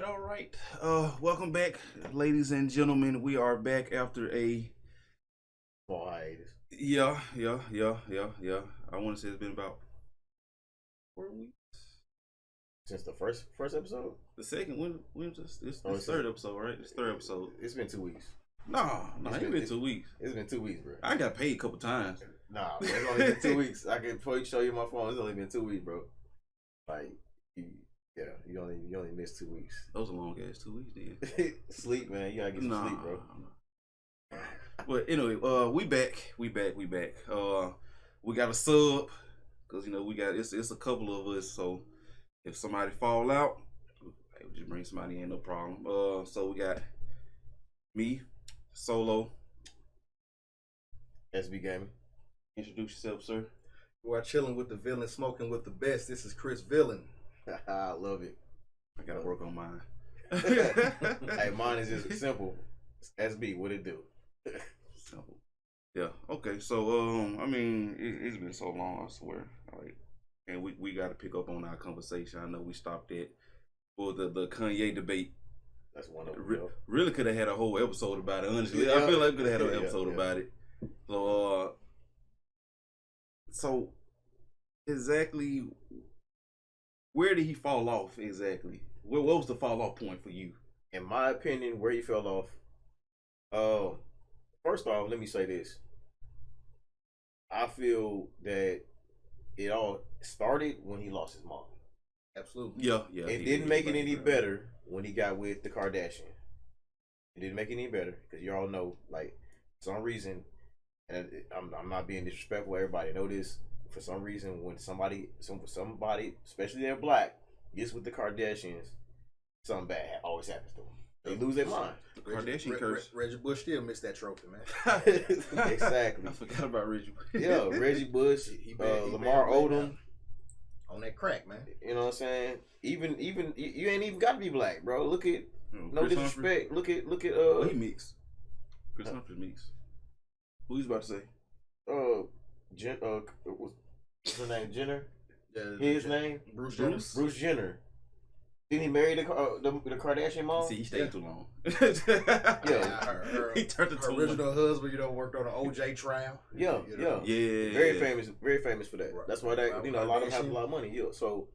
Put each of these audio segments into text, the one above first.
All right. Welcome back, ladies and gentlemen. We are back after a Small hiatus. yeah. I want to say it's been about 4 weeks. Since the first episode? The second when just it's Oh, the it's third episode, right? It's third episode. It's been 2 weeks. No, it ain't been 2 weeks. It's been 2 weeks, bro. I got paid a couple times. Nah, it's only been 2 weeks. I can before you show you my phone. It's only been 2 weeks, bro. Like, you only missed 2 weeks. Those are long ass 2 weeks, then. Sleep, man. You gotta get some sleep, bro. But anyway, we back. We got a sub because we got it's a couple of us. So if somebody fall out, hey, we just bring somebody in, no problem. So we got me, Soulo. SB Gaming. Introduce yourself, sir. You are chilling with the villain, smoking with the best. This is Kris Vilain. I love it. I gotta work on mine. Hey, mine is just simple. SB, what it do? Simple. Yeah. Okay. So it's been so long. I swear. Like, and we got to pick up on our conversation. I know we stopped at the Kanye debate. That's one of them. Really could have had a whole episode about it. Honestly, Yeah. I feel like we could have had an episode about it. So exactly, where did he fall off? Exactly, what was the fall off point for you? In my opinion, where he fell off. First off, let me say this. I feel that it all started when he lost his mom. Absolutely. Yeah. It didn't make it any better when he got with the Kardashian. It didn't make it any better because you all know, like, for some reason, and I'm not being disrespectful. Everybody know this. For some reason, when somebody, especially they're black, gets with the Kardashians, something bad always happens to them. They lose their mind. The Kardashian curse. Reggie Bush still missed that trophy, man. Exactly. I forgot about Reggie. Yeah, Reggie Bush, He Lamar Odom. On that crack, man. You know what I'm saying? Even you ain't even got to be black, bro. Look at no disrespect. Humphrey. Look at he mixed. Chris Humphrey mixed. Who you about to say? What's her name? Jenner. Yeah, His name Bruce Jenner. Didn't he marry the Kardashian mom? See, he stayed too long. her, he turned her into original husband, worked on an OJ trial. Yeah. Very famous for that. Right. That's why that a lot of them have a lot of money. Yeah. So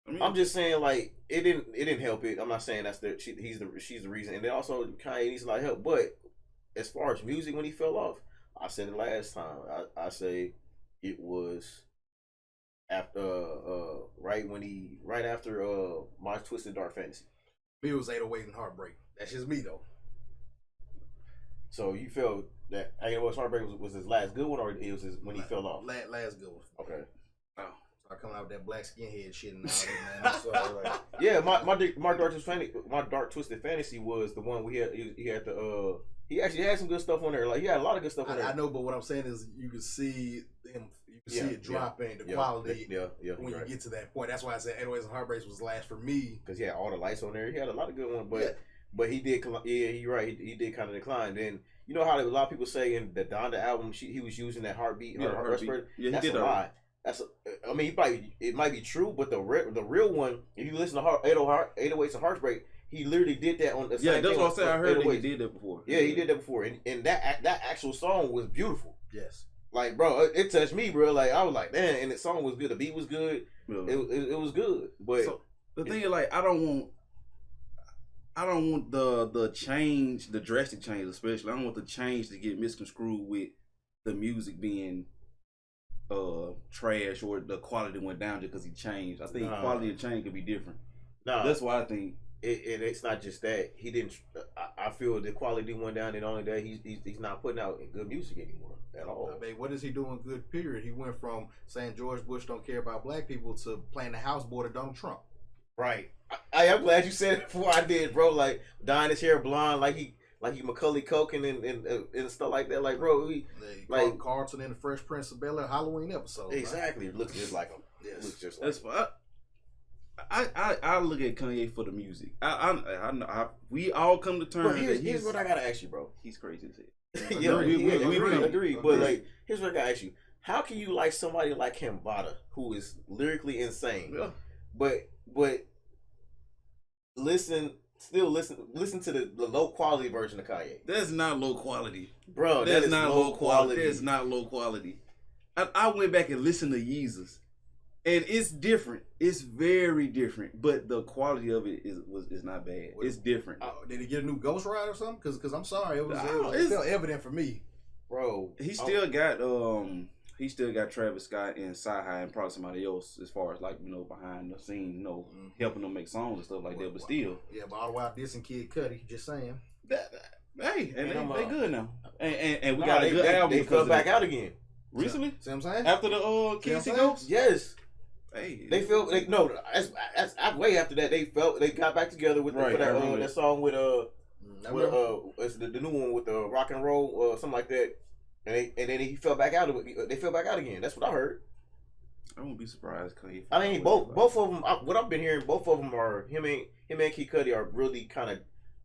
I mean, I'm just saying, like, it didn't help it. I'm not saying that's she's the reason, and then also Kanye needs a lot of help. But as far as music, when he fell off, I said it last time. I say it was after right after My Twisted Dark Fantasy. Me, it was 808 and Heartbreak. That's just me though. So you felt that Heartbreak was his last good one, or it was when he fell off? Last good one. Okay. oh. Start coming out with that black skinhead shit and all that, man. So, like, Yeah, my Dark Twisted Fantasy was the one we had. He had the he actually had some good stuff on there. Like, he had a lot of good stuff on there. I know, but what I'm saying is you can see him. You can see it dropping the quality when you get to that point. That's why I said 808s and Heartbreaks was last for me. Because he had all the lights on there. He had a lot of good ones, but he did. Yeah, you're right. He did kind of decline. Then you know how a lot of people say in the Donda album, he was using that heartbeat. Yeah, that's he did a lie. I mean, it might be true, but the real one, if you listen to 808s and Heartbreak, he literally did that on the same that's what I said. I heard that he did that before. Yeah, he did that before, and that actual song was beautiful. Yes. Like, bro, it touched me, bro. Like, I was like, man, and the song was good. The beat was good. Yeah. It was good. But so, the thing is, like, I don't want the change, the drastic change, especially. I don't want the change to get misconstrued with the music being trash or the quality went down just because he changed. I think quality of change could be different. That's why I think it's not just that he didn't. I feel the quality went down, and only that he's not putting out good music anymore at all. I mean, what is he doing good? Period. He went from saying George Bush don't care about black people to playing the house boy to Donald Trump. Right. I'm glad you said it before I did, bro. Like, dyeing his hair blonde, like he Macaulay Culkin and stuff like that. Like, bro, like Carlton in the Fresh Prince of Bel-Air Halloween episode. Exactly. Right? It looks just like him. Yes. Looks just like that's fine. I look at Kanye for the music. We all come to terms. Bro, here's what I gotta ask you, bro. He's crazy as hell. Yeah, we agree. But like, here's what I gotta ask you: how can you like somebody like Hambada, who is lyrically insane, but listen to the low quality version of Kanye. That's not low quality, bro. That's not low quality. That's not low quality. I went back and listened to Yeezus, and it's different. It's very different, but the quality of it is not bad. It's different. Did he get a new Ghost Ride or something? Because I'm sorry, it felt evident for me, bro. He still got Travis Scott and Sci-Hi and probably somebody else as far as like behind the scene, helping them make songs and stuff like that. But still, yeah. But all the while dissing Kid Cudi, just saying. Hey, and they good now, and we got a good album. They fell back out again. Recently? See what I'm saying? After the Casey Ghost? Yes. Hey. They felt way after that they got back together with that song with it's the new one with the rock and roll something like that. And then he fell back out of it. They fell back out again. That's what I heard. I won't be surprised. I mean, both of them. What I've been hearing, both of them are him and Kid Cudi are really kind of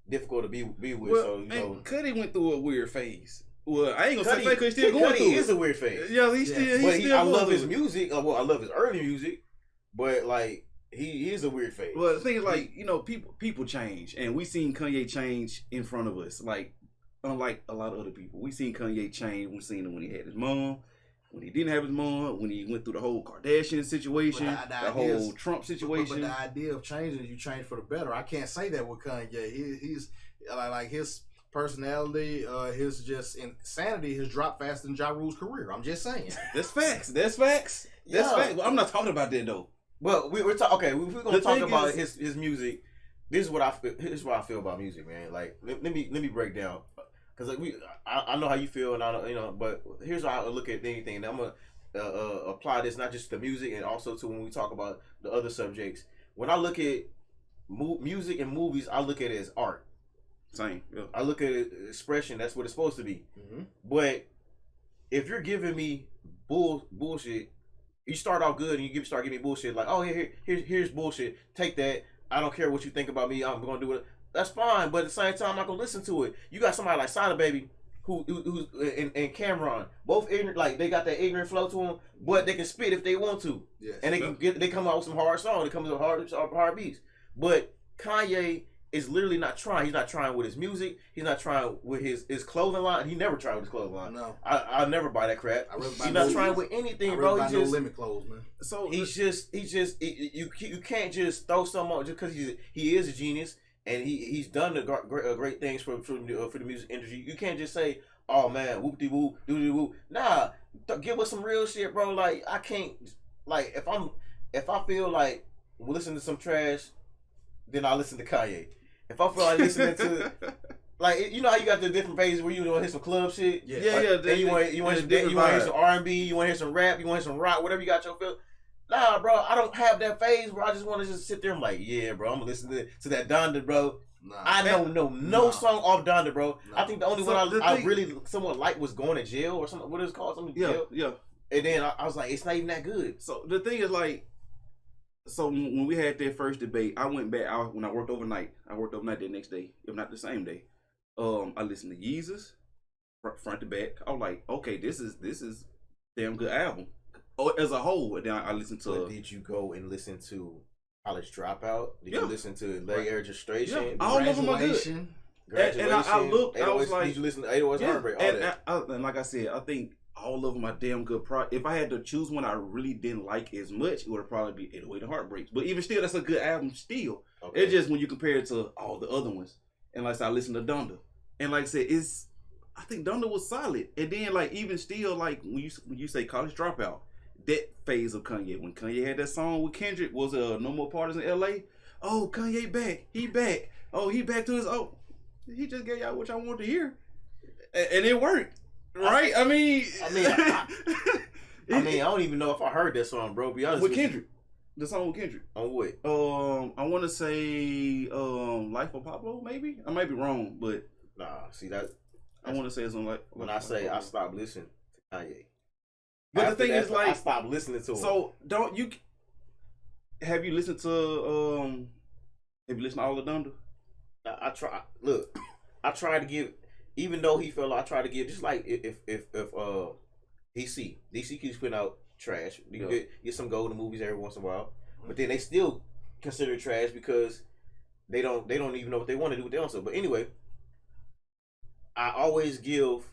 difficult to be with. Well, so Cudi went through a weird phase. Well, I ain't gonna say because he's still going through it. Cudi is a weird phase. Yeah, he's still. I love his music. Well, I love his early music, but like he is a weird phase. Well, the thing is, like people change, and we seen Kanye change in front of us. Like unlike a lot of other people, we seen Kanye change. We seen him when he had his mom, when he didn't have his mom, when he went through the whole Kardashian situation, the whole Trump situation. But the idea of changing, you change for the better. I can't say that with Kanye. He's like his personality, his just insanity has dropped faster than Ja Rule's career. I'm just saying. That's facts. That's facts. That's facts. Well, I'm not talking about that though. Well, we're talking. Okay, we're gonna talk about his music. This is what I feel. Here's what I feel about music, man. Like, let me break down, because I know how you feel, and I but here's how I look at anything. And I'm gonna apply this not just to music and also to when we talk about the other subjects. When I look at music and movies, I look at it as art. Same. Yeah. I look at it expression. That's what it's supposed to be. Mm-hmm. But if you're giving me bullshit, you start out good and you start giving me bullshit. Like, oh, here's bullshit. Take that. I don't care what you think about me. I'm gonna do it. That's fine. But at the same time, I'm not gonna listen to it. You got somebody like Soulo Baby, who's and Cameron, both ignorant. Like they got that ignorant flow to them, but they can spit if they want to. Yes. And they come out with some hard songs. They come with hard beats. But Kanye is literally not trying. He's not trying with his music. He's not trying with his clothing line. He never tried with his clothing line. No, I'll never buy that crap. He's not trying with anything, bro. He's just limit clothes, man. So he's just you can't just throw something on just because he is a genius and he's done the great things for the music industry. You can't just say, oh man, whoop de whoop, doo doo whoop. Nah, give us some real shit, bro. Like I can't like if I feel like listening to some trash, then I listen to Kanye. If I feel like listening to, like, you know how you got the different phases where you want to hear some club shit, and you want to hear some R&B, you want to hear some rap, you want to hear some rock, whatever you got your feel. Nah, bro, I don't have that phase where I just want to just sit there and like, yeah, bro, I'm gonna listen to that Donda, bro. Nah, I don't know no song off Donda, bro. Nah. I think the only one I really somewhat liked was Going to Jail or something. What is it called? Something jail. Yeah. And then I was like, it's not even that good. So the thing is like. So when we had that first debate, I went back. When I worked overnight the next day, if not the same day. I listened to Yeezus front to back. I was like, okay, this is damn good album as a whole. And then I listened to. But did you go and listen to College Dropout? Did you listen to Late Registration? Yeah. All of them are good. Graduation. And I looked. I was like, did you listen to 808's Heartbreak? And like I said, I think. All of them are damn good. If I had to choose one I really didn't like as much, it would probably be 808 and Heartbreaks. But even still, that's a good album still. Okay. It's just when you compare it to all the other ones. And like I said, I listened to Donda. And like I said, I think Donda was solid. And then like even still, like when you say College Dropout, that phase of Kanye, when Kanye had that song with Kendrick, was No More Parties in LA. Oh, Kanye back. He back. Oh, he back to his he just gave y'all what y'all want to hear. And it worked. Right? I mean, I don't even know if I heard that song, bro. Be honest with Kendrick. The song with Kendrick. On what? I want to say Life of Pablo, maybe. I might be wrong, but nah. See that? I want to say it's on like. When I say I stopped listening to Kanye, but the thing is, like, I stopped listening to him. So don't you? Have you listened to all of Donda? I try. Look, I tried to give. Even though he felt like I tried to give, just like if DC keeps putting out trash, you get some golden movies every once in a while, but then they still consider it trash because they don't even know what they want to do with their own stuff. But anyway, I always give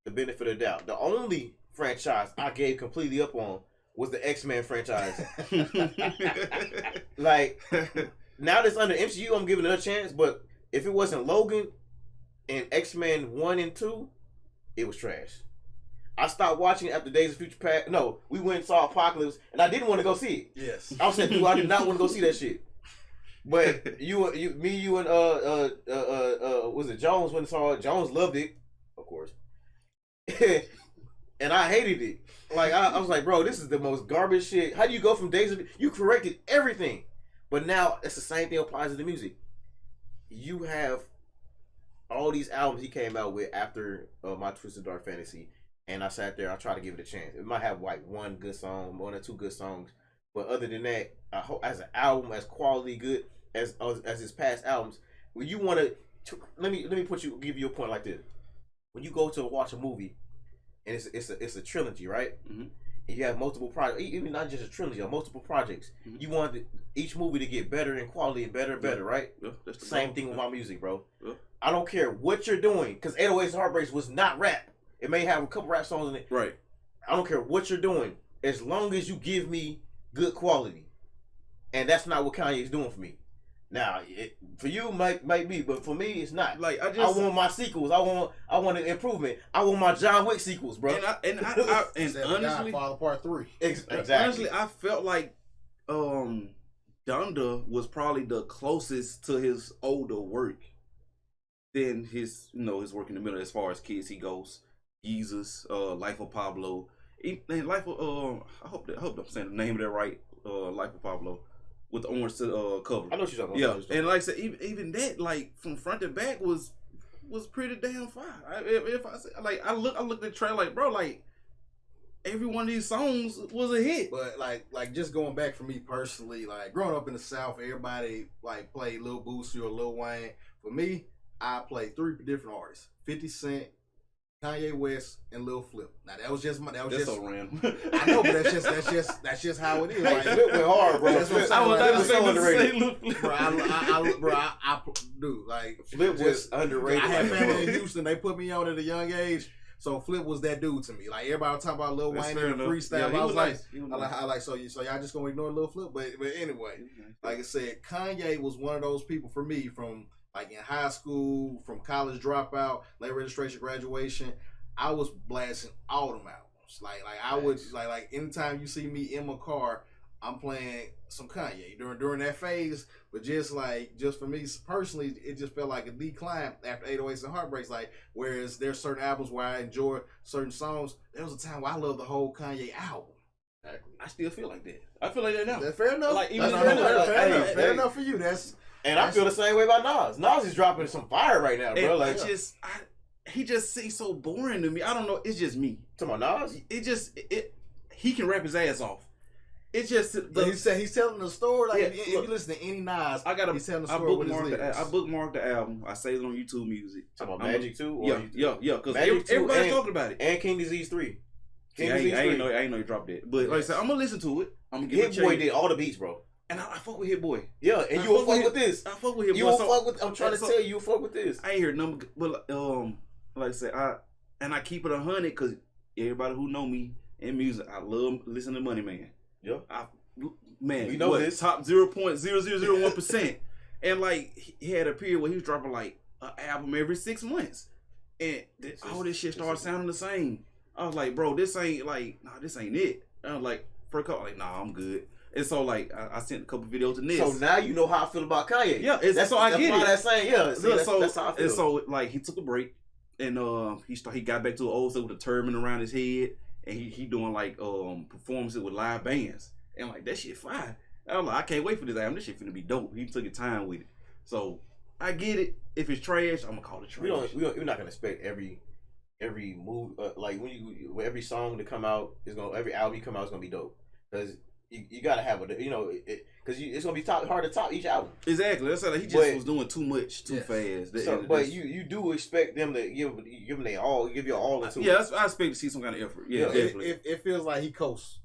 the benefit of the doubt. The only franchise I gave completely up on was the X-Men franchise. Like, now that's under MCU, I'm giving it a chance. But if it wasn't Logan and X-Men 1 and 2, it was trash. I stopped watching after Days of Future Past. No, we went and saw Apocalypse, and I didn't want to go see it. Yes. I was saying, dude, I did not want to go see that shit. But you and was it Jones went and saw it? Jones loved it, of course. And I hated it. Like, I was like, bro, this is the most garbage shit. How do you go from Days of... You corrected everything. But now, it's the same thing applies to the music. You have all these albums he came out with after My Twisted Dark Fantasy. And I sat there, I tried to give it a chance. It might have like one or two good songs. But other than that, I hope as an album, as quality good as his past albums, when you want to... Let me give you a point like this. When you go to watch a movie, and it's a trilogy, right? Mm-hmm. And you have multiple projects, even not just a trilogy, or multiple projects. Mm-hmm. You want each movie to get better in quality and better, right? Yeah, that's the same thing with my music, bro. Yeah. I don't care what you're doing, because 808s and Heartbreaks was not rap. It may have a couple rap songs in it. Right. I don't care what you're doing, as long as you give me good quality. And that's not what Kanye is doing for me. Now, for you might be, but for me it's not. Like I want my sequels. I want an improvement. I want my John Wick sequels, bro. And honestly, Father Part 3. Exactly. Honestly, I felt like Donda was probably the closest to his older work than his work in the middle as far as Kids He goes. Jesus, Life of Pablo, and Life of I hope I'm saying the name of that right. Life of Pablo. With the orange cover. I know what you're talking about. Yeah, and like I said, even that, like from front to back, was pretty damn fine. If I say, like, I looked at the trailer, like, bro, like every one of these songs was a hit. But like just going back for me personally, like growing up in the South, everybody like played Lil Boosie or Lil Wayne. For me, I played 3 different artists: 50 Cent, Kanye West, and Lil Flip. Now that's so random. I know, but that's just how it is. Like, Flip went hard, bro. That's what I'm Flip was so underrated. Bro, I dude, like Flip was underrated. I had family in Houston. They put me on at a young age, so Flip was that dude to me. Like everybody was talking about Lil Wayne and freestyle. Yeah, I was like, so y'all just gonna ignore Lil Flip? But anyway, like I said, Kanye was one of those people for me from. Like in high school, from college dropout, late registration, graduation, I was blasting all them albums. Like I would like anytime you see me in my car, I'm playing some Kanye during that phase. But just for me personally, it just felt like a decline after 808s and Heartbreaks. Like whereas there's certain albums where I enjoy certain songs, there was a time where I loved the whole Kanye album. Exactly. I still feel like that. I feel like that now. That's fair enough. Like even fair enough for you. And I feel the same way about Nas. Nas is dropping some fire right now, bro. Like he just seems so boring to me. I don't know. It's just me. Talking about Nas? He can rap his ass off. It's just he's telling the story. Like if you listen to any Nas, he's telling the story with his lyrics. I bookmarked the album. I saved it on YouTube Music. Talking about Magic 2? Yeah. Because everybody's talking about it. And King Disease 3. I ain't know he dropped that. But like I said, I'm gonna listen to it. I'm gonna give it a Hit Boy did all the beats, bro. And I fuck with Hit Boy. Yeah, and you will fuck with this. I fuck with Hit Boy. You will fuck with. I'm trying to tell you, will fuck with this. I ain't heard number, but like I said, I keep it 100 because everybody who know me in music, I love listening to Money Man. Yeah, man, we know this top 0.0001%, and like he had a period where he was dropping like an album every 6 months, and all this shit started sounding the same. I was like, bro, this ain't it. And I was like, for a couple, like, nah, I'm good. And so, like, I sent a couple videos to Nick. So now you know how I feel about Kanye. Yeah, that's I get it. That's saying, yeah. See, that's how I feel. And so, like, he took a break, and he got back to the old stuff with a turban around his head, and he doing like performances with live bands, and like that shit fine. I was like, I can't wait for this album. This shit finna be dope. He took his time with it, so I get it. If it's trash, I'm gonna call it trash. We're not gonna expect every move like when every song to come out every album you come out is gonna be dope because. You gotta have it, because it's gonna be hard to top each album. Exactly. That's like he just was doing too much too fast. So, but you do expect them to give them their all, give you all into it. Yeah, I expect to see some kind of effort. Yeah, definitely. It feels like he coasts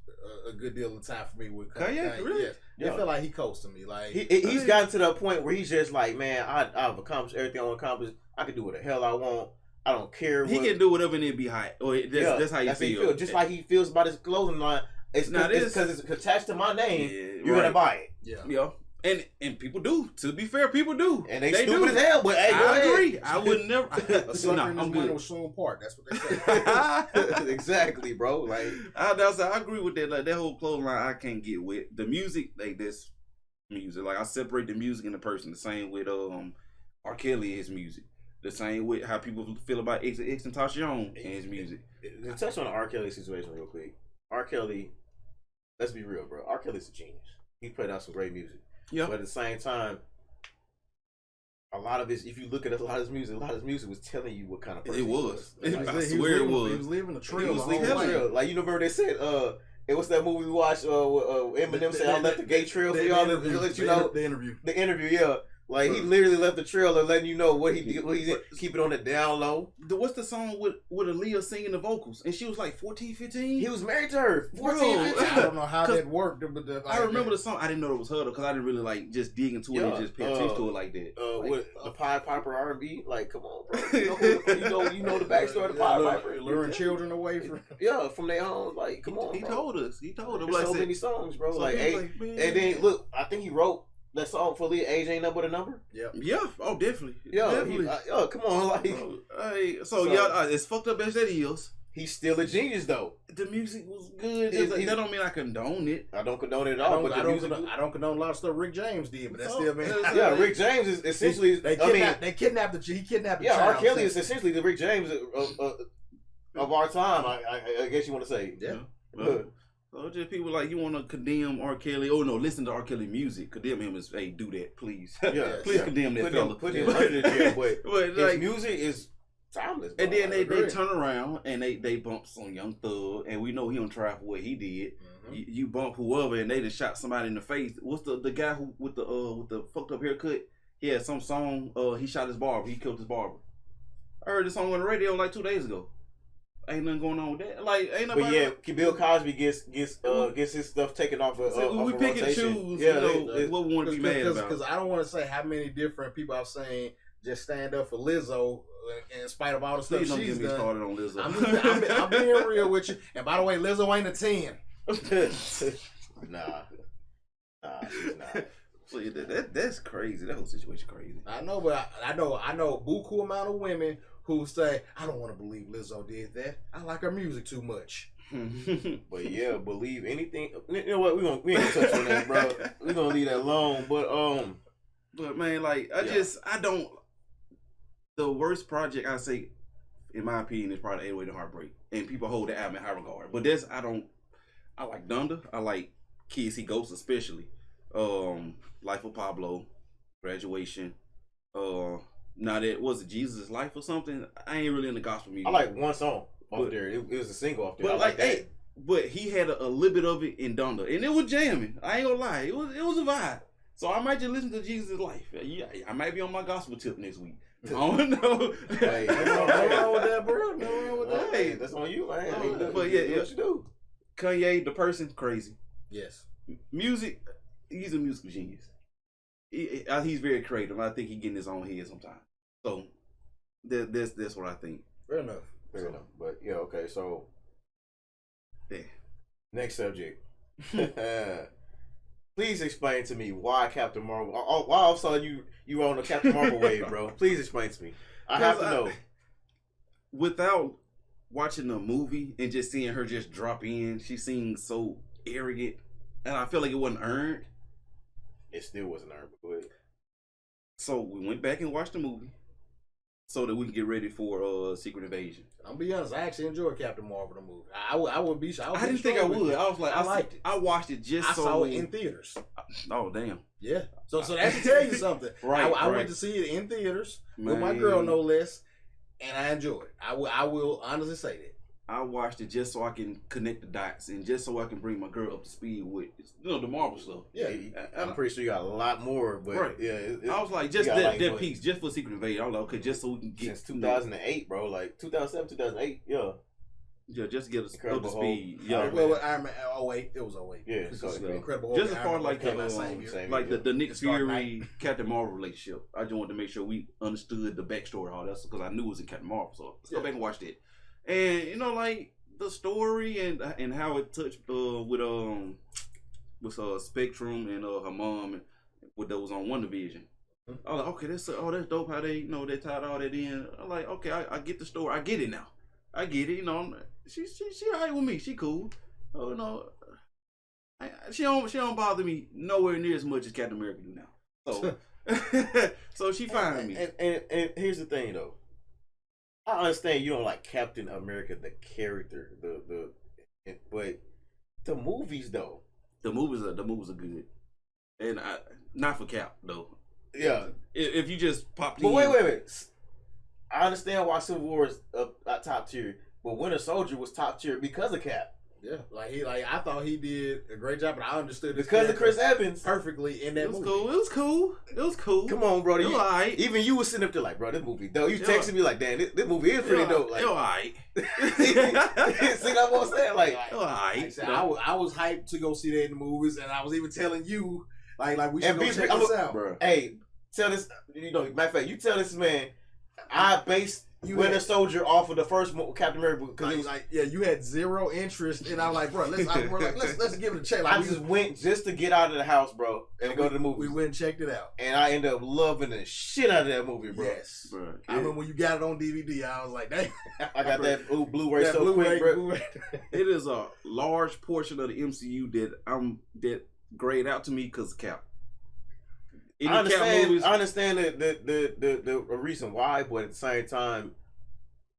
a good deal of time for me with Kanye. Really? Yeah. It felt like he coasted me. Like he's gotten to the point where he's just like, man, I've accomplished everything I want to accomplish. I can do what the hell I want. I don't care. He can do whatever and it be hot. Or that's how you feel. Just like he feels about his clothing line. It's because it's attached to my name. Yeah, you're gonna buy it. Yeah. And people do. To be fair, people do. And they stupid as hell. But hey, I agree. I would never. I'm good. Soon part. That's what they say. Exactly, bro. Like I agree with that. Like that whole clothing line, I can't get with the music. Like this music. Like I separate the music and the person. The same with R. Kelly, his music. The same with how people feel about X and Tashawn and his music. To touch on the R. Kelly situation real quick. R. Kelly, let's be real, bro. R. Kelly's a genius. He put out some great music. Yeah. But at the same time, a lot of his, if you look at a lot of his music was telling you what kind of person it was. He was. I swear it was. He was living a trail. Like, you know, remember they said, it was that movie we watched, Eminem said, I left the gay trail for y'all to let you know. The interview. The interview, yeah. Like, he literally left the trailer letting you know what he did. What he did. Keep it on the down low. What's the song with Aaliyah singing the vocals? And she was like 14, 15? He was married to her. 14, 15. I don't know how that worked. But I remember the song. I didn't know it was her, because I didn't really, like, just dig into it and just pay attention to it like that. With the Pied Piper R&B? Like, come on, bro. You know the backstory of the Pied Piper. Luring children away from... Yeah, from their own. Like, come on, He told us. He told us. There's so many songs, bro. Like, and then, look, I think he wrote that song for Aaliyah, Age Ain't Nothing But a Number? Yeah. Oh, definitely. Definitely. Come on. Like, as fucked up as that is, he's still a genius, though. The music was good. That don't mean I condone it. I don't condone it at all. I don't condone a lot of stuff Rick James did, but that's still... Yeah, Rick James is essentially... He kidnapped the child. Yeah, R. Kelly is essentially the Rick James of our time, I guess you want to say. Yeah. So just people like, you want to condemn R. Kelly? Oh no, listen to R. Kelly music. Condemn him as, hey, do that, please. Yeah, please condemn that fella. Put him under the jail, but his music is timeless. Bro. And then they turn around and they bump some Young Thug, and we know he on trial for what he did. Mm-hmm. You bump whoever, and they just shot somebody in the face. What's the guy who with the fucked up haircut? He had some song. He shot his barber. He killed his barber. I heard the song on the radio like 2 days ago. Ain't nothing going on with that. Like, ain't nobody. But yeah, Bill Cosby gets his stuff taken off of. We pick and choose. Yeah, what we want to be mad about. Because I don't want to say how many different people I've seen just stand up for Lizzo in spite of all the stuff she's done. Please don't get me started on Lizzo. I'm being real with you. And by the way, Lizzo ain't a 10. Nah, she's not. So that's crazy. That whole situation crazy. I know, but I know a buku amount of women who say, I don't want to believe Lizzo did that. I like her music too much. But yeah, believe anything. You know what? We ain't gonna touch on that, bro. We gonna leave that alone. But man, like I don't. The worst project I say, in my opinion, is probably 808 and Heartbreak, and people hold the album in high regard. But I like Donda. I like Kids See Ghosts, especially. Life of Pablo, Graduation. Now that was it Jesus' Life or something? I ain't really in the gospel music. I like one song off there. It was a single off there. But I like that. Hey, but he had a little bit of it in Donda, and it was jamming. I ain't gonna lie, it was a vibe. So I might just listen to Jesus' Life. Yeah, I might be on my gospel tip next week. I don't know. Hey, no wrong with that, bro. No wrong with that. Hey, that's on you, man. But yeah, what you do? Kanye, the person, crazy. Yes. Music. He's a musical genius. He's very creative. I think he get in his own head sometimes. So that's what I think. Fair enough. But yeah, okay. So next subject. Please explain to me why Captain Marvel. Why all of a sudden you were on the Captain Marvel wave, bro? Please explain to me. I have to know. Without watching the movie and just seeing her just drop in, she seems so arrogant, and I feel like it wasn't earned. It still wasn't earned, but go ahead. So we went back and watched the movie so that we can get ready for Secret Invasion. I'm be honest, I actually enjoyed Captain Marvel the movie. I would be. I didn't think I would. I was like, I liked it. I watched it I saw it in theaters. Oh damn. Yeah. So that should tell you something. Right. I went to see it in theaters with my girl, no less, and I enjoyed it. I will honestly say that. I watched it just so I can connect the dots and just so I can bring my girl up to speed with the Marvel stuff. Yeah, I'm pretty sure you got a lot more, but right. Yeah, I was like, just that piece, just for Secret Invasion. I was like, okay, just so we can get since 2008, bro, like 2007, 2008, yeah. Yeah, just to get us up Incredible to Hulk. speed. Yeah. Well, Iron Man 08. It was 08. Yeah, so Incredible Hulk. Just as far like came out same year. the Nick It's Dark Fury Knight. Captain Marvel relationship. I just wanted to make sure we understood the backstory. All that's because I knew it was in Captain Marvel. So let's go back and watch that. And you know, like the story and how it touched with Spectrum and her mom and what that was on WandaVision. I was like, okay, that's dope how they they tied all that in. I'm like, okay, I get the story. I get it now. I get it. You know, she alright with me. She cool. Oh, you know, she don't bother me nowhere near as much as Captain America do now. So so she fine with me. And here's the thing though. I understand you don't like Captain America the character, but the movies though. The movies are good, and not for Cap though. Yeah, if you just pop. But wait. I understand why Civil War is top tier, but Winter Soldier was top tier because of Cap. Yeah, I thought he did a great job, but I understood because of Chris Evans perfectly in that movie. It was cool. Come on, bro. Right. Even you was sitting up there like, bro, this movie dope. You texted me like, damn, this movie is pretty dope. Like, alright. See what I'm saying? Like, alright. I was hyped to go see that in the movies, and I was even telling you, like we should go check this out, bro. Hey, tell this. Matter of fact, you tell this man. I based Winter Soldier off of the first Captain America because it was like, yeah, you had zero interest, and I'm like, bro, let's give it a check. Like, I just went just to get out of the house, bro, and go to the movie. We went and checked it out, and I ended up loving the shit out of that movie, bro. Yes, bro. I remember when you got it on DVD, I was like, dang, I got that Blu-ray so quick, bro. It is a large portion of the MCU that grayed out to me because of Cap. I understand the reason why, but at the same time,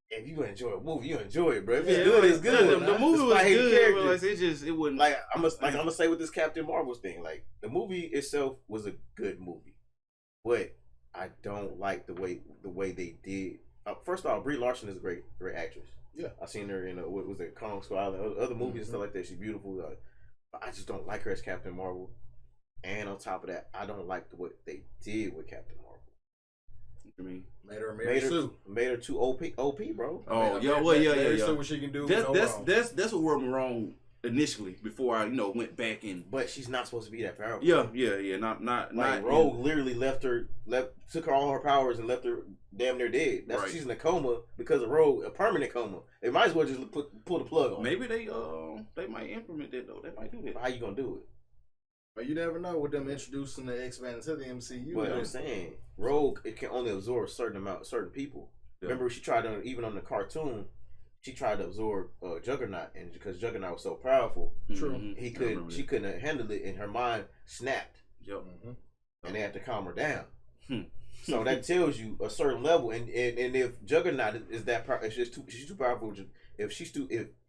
if you enjoy a movie, you enjoy it, bro. If it's good, it's good. The movie was good, but like, it wouldn't. Like I'm gonna say with this Captain Marvel thing, like the movie itself was a good movie, but I don't like the way they did. First of all, Brie Larson is a great actress. Yeah, I seen her in what was it, Kong Squad, other movies and stuff like that. She's beautiful. But I just don't like her as Captain Marvel. And on top of that, I don't like what they did with Captain Marvel. I mean, made her too OP, bro. Oh yeah, well yeah. So what she can do? That's what rubbed me wrong initially before I went back in. But she's not supposed to be that powerful. Yeah. Not Rogue literally took her all her powers and left her damn near dead. That's she's in a coma because of Rogue, a permanent coma. They might as well just pull the plug on. Maybe they might implement that though. They might do that. How you gonna do it? But you never know with them introducing the X-Men to the MCU. But I'm saying, Rogue, it can only absorb certain people. Yeah. Remember, she tried to, even on the cartoon, she tried to absorb Juggernaut, and because Juggernaut was so powerful, she couldn't handle it, and her mind snapped. Yep. And they had to calm her down. So that tells you a certain level, and if Juggernaut is that powerful, she's too powerful. If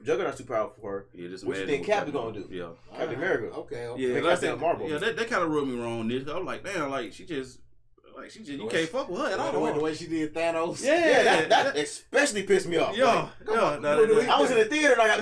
Juggernaut's too powerful for her, what you think Cap is gonna do? Yeah, Captain America. Okay. Yeah, Captain Marvel. Yeah, that kind of rubbed me wrong. I'm like, damn, she just you can't fuck with her at all. The way she did Thanos. Yeah, that especially pissed me off. Yeah, I was in the theater. And I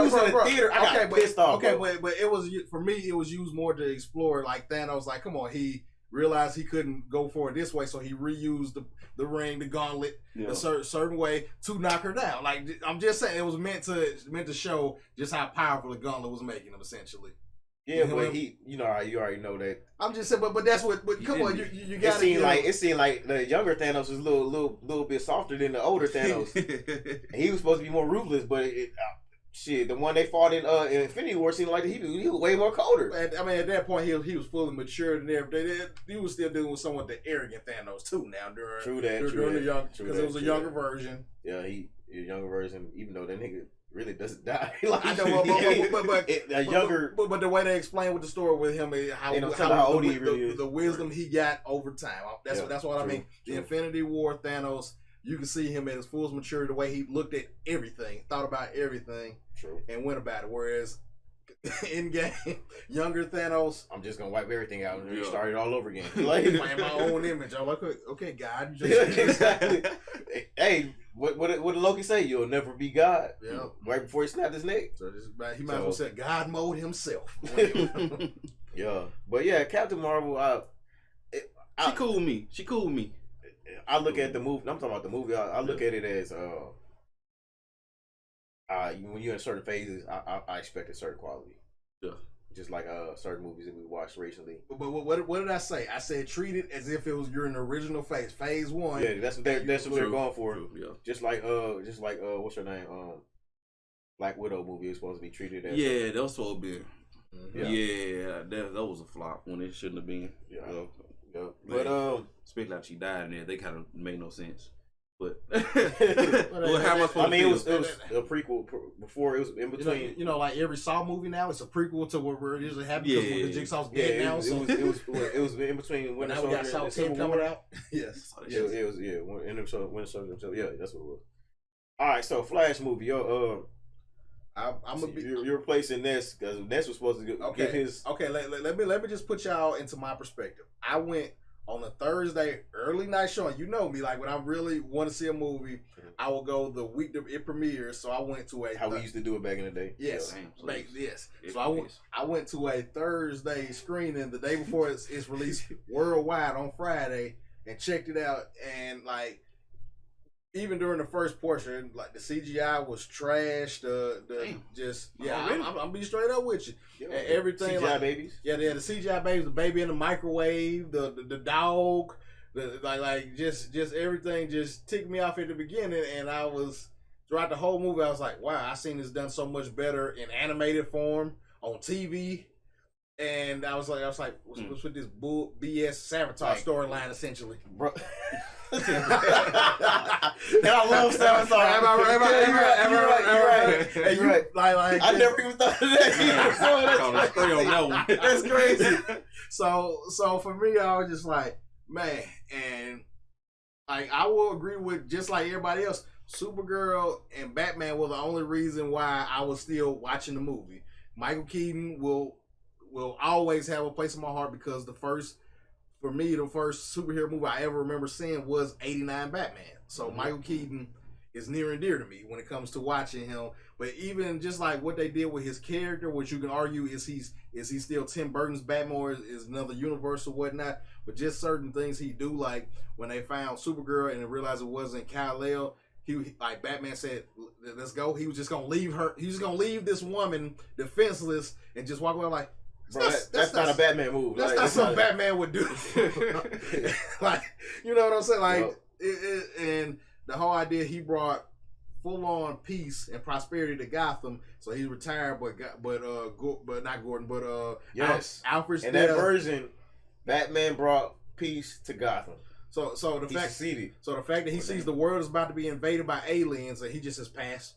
was in the theater. I got pissed off. Okay, but it was for me. It was used more to explore. Like Thanos, like, come on, he realized he couldn't go for it this way, so he reused the ring, the gauntlet, a certain way to knock her down. Like, I'm just saying, it was meant to show just how powerful the gauntlet was making him, essentially. Yeah, but you already know that. I'm just saying, but that's what. But come on, you got to. It seemed like the younger Thanos was a little bit softer than the older Thanos. And he was supposed to be more ruthless, but the one they fought in Infinity War seemed like he was way more colder. I mean, at that point, he was fully matured and everything. He was still dealing with somewhat the arrogant Thanos too. Now during the young, because it was a younger version. Yeah, he a younger version, even though that nigga really doesn't die. Like, I know, but the way they explain with the story with him, how old he really is, the wisdom he got over time. That's what I mean. The Infinity War Thanos, you can see him at his fullest maturity, the way he looked at everything, thought about everything, and went about it. Whereas in game, younger Thanos, I'm just gonna wipe everything out and restart it all over again. Like in my own image. I'm like, okay, God, you just exactly. Hey. What did Loki say? You'll never be God. Yeah. Right before he snapped his neck. So he might as well say God mode himself. Yeah. But yeah, Captain Marvel, she cool with me. I look at the movie. I'm talking about the movie. I look at it as when you're in certain phases, I expected certain quality. Yeah. Just like certain movies that we watched recently. But what did I say? I said treat it as if it was you're in the original phase, phase 1. Yeah, that's what they're going for. True, yeah. Just like what's her name? Black Widow movie is supposed to be treated as. Yeah, that was supposed to be. Yeah, that was a flop when it shouldn't have been. Yeah. Yeah. But especially after she died in there, they kind of made no sense. But I mean, it was a prequel before. It was in between. You know, like every Saw movie now, it's a prequel to where it usually happens because when the Jigsaw's dead now. It was in between Winter Soldier and Civil War. Coming out. Yes. It was Winter Soldier. Yeah, that's what it was. All right, so Flash movie. I'm gonna be. You're replacing Ness because Ness was supposed to get his. Okay, let me just put y'all into my perspective. I went on a Thursday early night showing. You know me, like when I really want to see a movie, I will go the week that it premieres. So I went to how we used to do it back in the day. Yes, yes. So I went to a Thursday screening the day before it's released worldwide on Friday and checked it out. And like even during the first portion, like the CGI was trash. I'm being straight up with you. And everything CGI babies. Yeah, the CGI babies, the baby in the microwave, the dog, just everything just ticked me off at the beginning, and I was throughout the whole movie. I was like, wow, I seen this done so much better in animated form on TV, and I was like, what's with this bull BS Sabotage storyline essentially, bro? And I love Sabotage. Am I right? Like, I never even thought of that. That's crazy. So for me, I was just like, man, and like I will agree with just like everybody else. Supergirl and Batman were the only reason why I was still watching the movie. Michael Keaton will always have a place in my heart because the first superhero movie I ever remember seeing was '89 Batman. So Michael Keaton is near and dear to me when it comes to watching him. But even just like what they did with his character, which you can argue is he still Tim Burton's Batman or is another universe or whatnot. But just certain things he do, like when they found Supergirl and they realized it wasn't Kal-El, he like Batman said, "Let's go." He was just gonna leave her. He was gonna leave this woman defenseless and just walk away like. Bro, that's not a Batman move. That's not something Batman would do. Like, you know what I'm saying? Like, and the whole idea he brought full on peace and prosperity to Gotham. So he's retired, but not Gordon, but yes, Alfred's in that version, Batman brought peace to Gotham. So the fact that he sees the world is about to be invaded by aliens and he just has passed.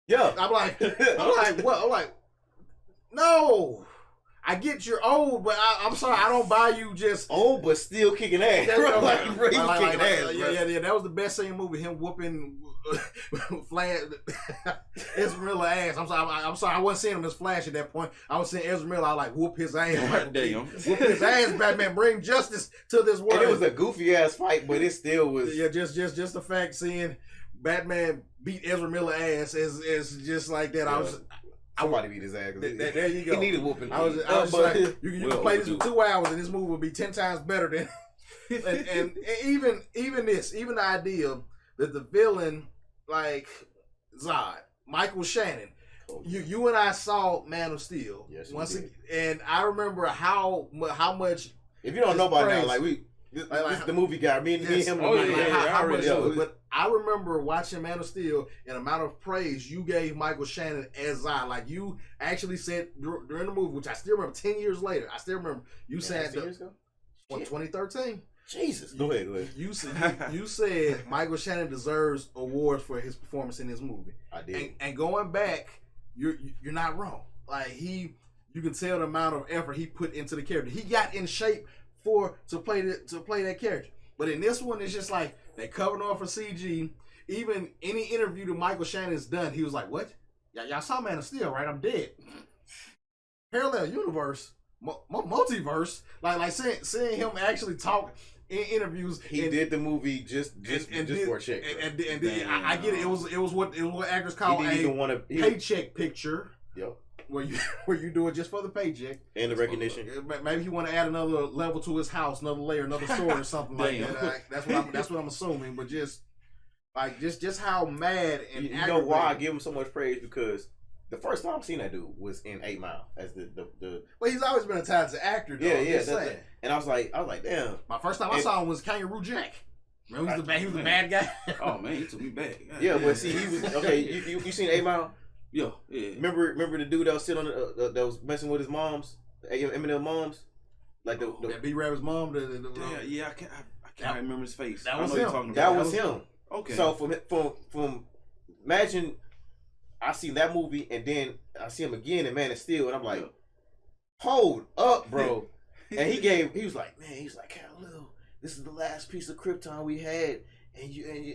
Yeah, I'm like, what? I'm like, no. I get you're old, but I'm sorry, I don't buy you just old, but still kicking ass. Kicking ass. Yeah. That was the best scene in the movie. Him whooping Flash, Ezra Miller ass. I'm sorry, I wasn't seeing him as Flash at that point. I was seeing Ezra Miller. I like whoop his ass. Damn, whoop his ass, Batman. Bring justice to this world. And it was a goofy ass fight, but it still was. Yeah, just the fact seeing Batman beat Ezra Miller ass is just like that. Yeah. Somebody beat his ass. There you go. He needed whooping. I was like, you can play this for 2 hours and this movie will be 10 times better than. and even the idea that the villain like Zod, Michael Shannon. You and I saw Man of Steel. Yes, and I remember how much. If you don't know by now, like this the movie guy. Me and him. But I remember watching Man of Steel and the amount of praise you gave Michael Shannon as Zod. Like you actually said during the movie, which I still remember 10 years later. I still remember you said 2013. Jesus, go ahead. You said Michael Shannon deserves awards for his performance in this movie. I did. And going back, you're not wrong. Like you can tell the amount of effort he put into the character. He got in shape to play that character. But in this one, it's just like they covered off for CG. Even any interview that Michael Shannon's done, he was like, "What? Y'all saw Man of Steel, right? I'm dead. Parallel universe, multiverse. Like seeing him actually talk in interviews. He did the movie just for a check. And I get it. It was what actors call a paycheck picture. Yep. Where you do it just for the paycheck and the recognition. Maybe he want to add another level to his house, another layer, another story, or something like that. That's what I'm assuming. But just Like just how mad and you know why I give him so much praise, because the first time I seen that dude was in 8 Mile as the. Well, he's always been a talented actor. Though, Yeah. And I was like, damn. My first time I saw him was Kangaroo Jack. Remember he was the bad guy. Oh man, he took me back. God, but see, he was okay. You seen 8 Mile? Yeah. Remember the dude that was sitting on that was messing with his moms, Eminem moms, like the that B Rabbit's mom. I can't remember his face. That was him. That was him. Okay. So from imagine, I see that movie and then I see him again in Man of Steel, and I'm like, hold up, bro. And he was like, Kal-El, this is the last piece of Krypton we had,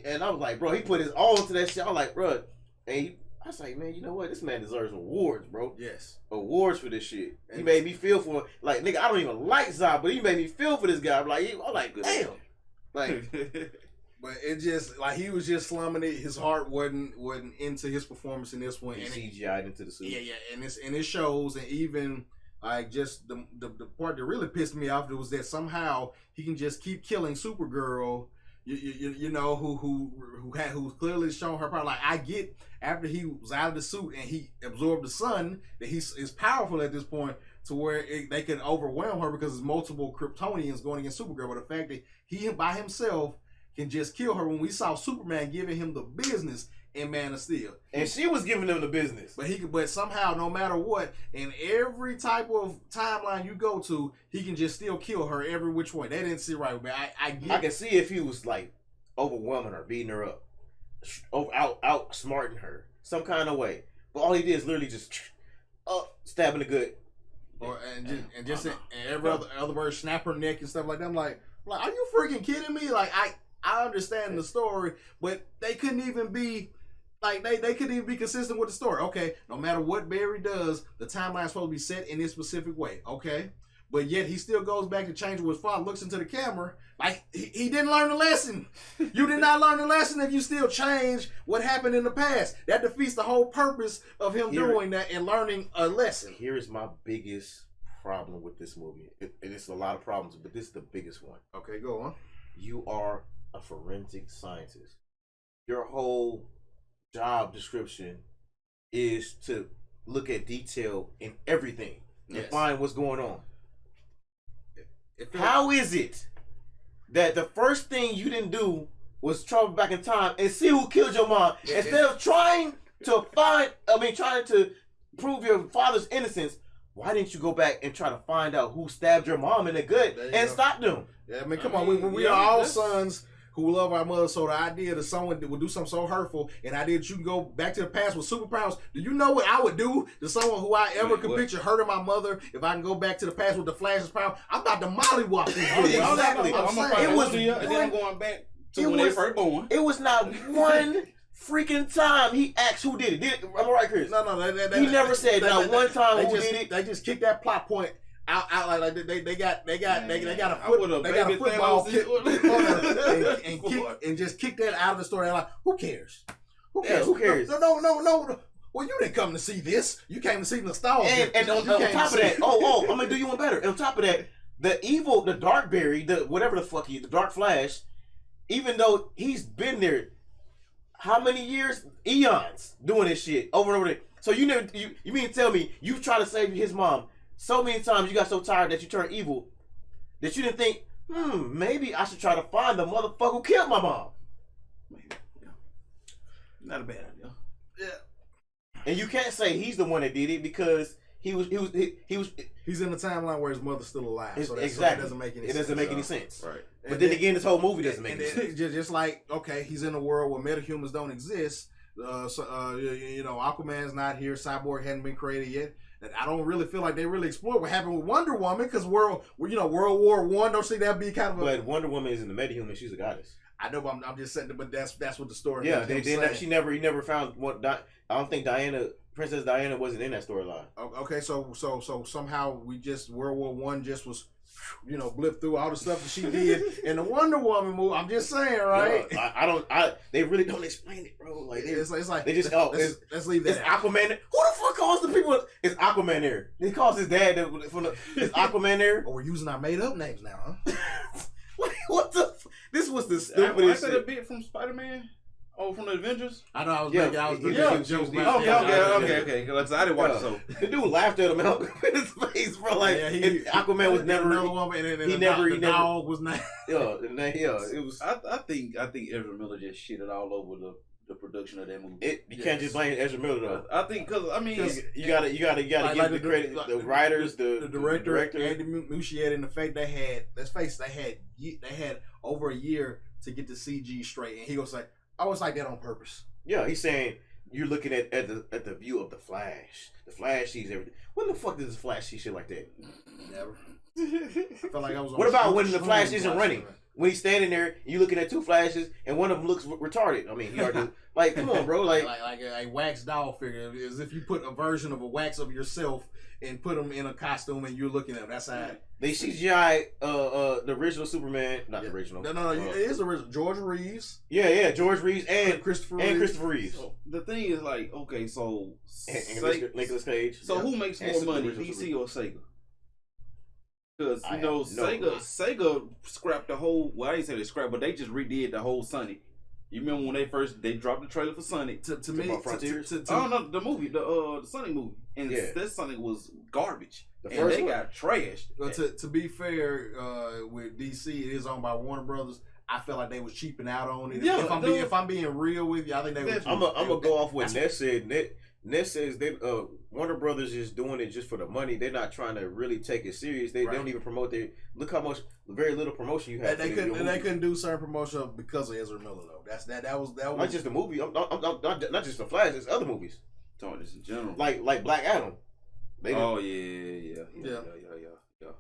and I was like, bro, he put his all into that shit. I was like, bro, I was like, man, you know what? This man deserves awards, bro. Yes. Awards for this shit. He made me feel for, like, nigga, I don't even like Zod, but he made me feel for this guy. I'm like, damn. Like, but it just, like, he was just slumming it. His heart wasn't into his performance in this one. He CGI'd into the suit. Yeah. And it shows, and even, like, just the part that really pissed me off was that somehow he can just keep killing Supergirl. You know who's clearly shown her power. Like, I get after he was out of the suit and he absorbed the sun that is powerful at this point to where they can overwhelm her because there's multiple Kryptonians going against Supergirl. But the fact that he by himself can just kill her, when we saw Superman giving him the business in Man of Steel, and she was giving him the business, but somehow, no matter what, in every type of timeline you go to, he can just still kill her every which way. They didn't see right, but I can see if he was like overwhelming her, beating her up, out smarting her some kind of way. But all he did is literally just stabbing the good, and every other bird snap her neck and stuff like that. I'm like, are you freaking kidding me? Like, I understand the story, but they couldn't even be. Like, they couldn't even be consistent with the story. Okay, no matter what Barry does, the timeline's supposed to be set in this specific way. Okay, but yet he still goes back to change what his father looks into the camera. Like, he didn't learn the lesson. You did not learn the lesson if you still change what happened in the past. That defeats the whole purpose of him doing that and learning a lesson. Here is my biggest problem with this movie. It's a lot of problems, but this is the biggest one. Okay, go on. You are a forensic scientist. Your whole job description is to look at detail in everything and find what's going on. How is it that the first thing you didn't do was travel back in time and see who killed your mom instead of trying to prove your father's innocence? Why didn't you go back and try to find out who stabbed your mom in the gut and stop them? Yeah, I mean, come on, we are all sons who love our mother, so the idea that someone would do something so hurtful, and idea that you can go back to the past with superpowers, do you know what I would do to someone who I ever could picture hurting my mother if I can go back to the past with the Flash's power? I'm about to mollywop this dude. Exactly. And then I'm going back to when they first born. It was not one freaking time he asked who did it. Am I right, Chris? No. He never said not one time who did it. They just kicked that plot point out like they got a football kick and just kick that out of the story. I'm like, who cares? Who cares? No. Well, you didn't come to see this. You came to see nostalgia. And on top of that, I'm gonna do you one better. On top of that, the Dark Barry, the Dark Flash, even though he's been there, how many years? Eons doing this shit over and over again. So you mean to tell me you try to save his mom so many times, you got so tired that you turned evil that you didn't think, maybe I should try to find the motherfucker who killed my mom. Maybe, yeah. Not a bad idea. Yeah. And you can't say he's the one that did it because he's in the timeline where his mother's still alive. So exactly. So that doesn't make any sense. It doesn't make any sense. Right. But then again, this whole movie doesn't make any sense. Just like, okay, he's in a world where metahumans don't exist. Aquaman's not here. Cyborg hadn't been created yet. And I don't really feel like they really explored what happened with Wonder Woman because World War I. Don't see that be kind of. But Wonder Woman isn't a metahuman; she's a goddess. I know, but I'm just saying. But that's what the story. Yeah, he never found what. I don't think Princess Diana wasn't in that storyline. Okay, so somehow World War I just was. Blip through all the stuff that she did in the Wonder Woman movie. I'm just saying, right? They really don't explain it, bro. Like it's like they just let's leave that. It's Aquaman. Who the fuck calls the people? It's Aquaman there. He calls his dad it's Aquaman there. Oh, we're using our made up names now, huh? What the? This was the stupidest. Was that a bit from Spider-Man? Oh, from the Avengers? I know I was making. I was doing jokes. Okay. Like, I didn't watch it, so the dude laughed at him out in his face, bro. Like Aquaman was never another one, and he never. Dog was not. It was. I think Ezra Miller just shitted all over the production of that movie. You can't just blame Ezra Miller though. I think because you gotta give the credit the writers, the director, Andy Muschietti, and the fact they had. Let's face it, they had over a year to get the CG straight, and he was like, "I was like that on purpose." Yeah, he's saying you're looking at the view of the Flash. The Flash sees everything. When the fuck does the Flash see shit like that? Never. I felt like I was. What about when the Flash isn't running? When he's standing there, you looking at two flashes, and one of them looks retarded. I mean, he already like, come on, bro, like a wax doll figure. As if you put a version of a wax of yourself and put them in a costume, and you're looking at them. That's how they CGI the original Superman, not the original. No, it is original. George Reeves. Yeah, George Reeves and Christopher Reeves. So, the thing is, like, okay, so Nicolas Cage. So who makes more money, DC or Sega? Because Sega scrapped the whole. Well, I didn't say they scrapped, but they just redid the whole Sonic. You remember when they dropped the trailer for Sonic? To me, no, the movie, the Sonic movie, and that Sonic was garbage. They got trashed. To be fair, with DC, it is owned by Warner Brothers. I felt like they was cheaping out on it. Yeah, if I'm being real with you, I think they was. I'm gonna go off what Ness said. Ness says that Warner Brothers is doing it just for the money. They're not trying to really take it serious. They don't even promote their. Look how much, very little promotion you have. They couldn't do certain promotion because of Ezra Miller though. That was not just the movie. I'm not just the Flash. It's other movies. Talking just in general, like Black Adam. Yeah.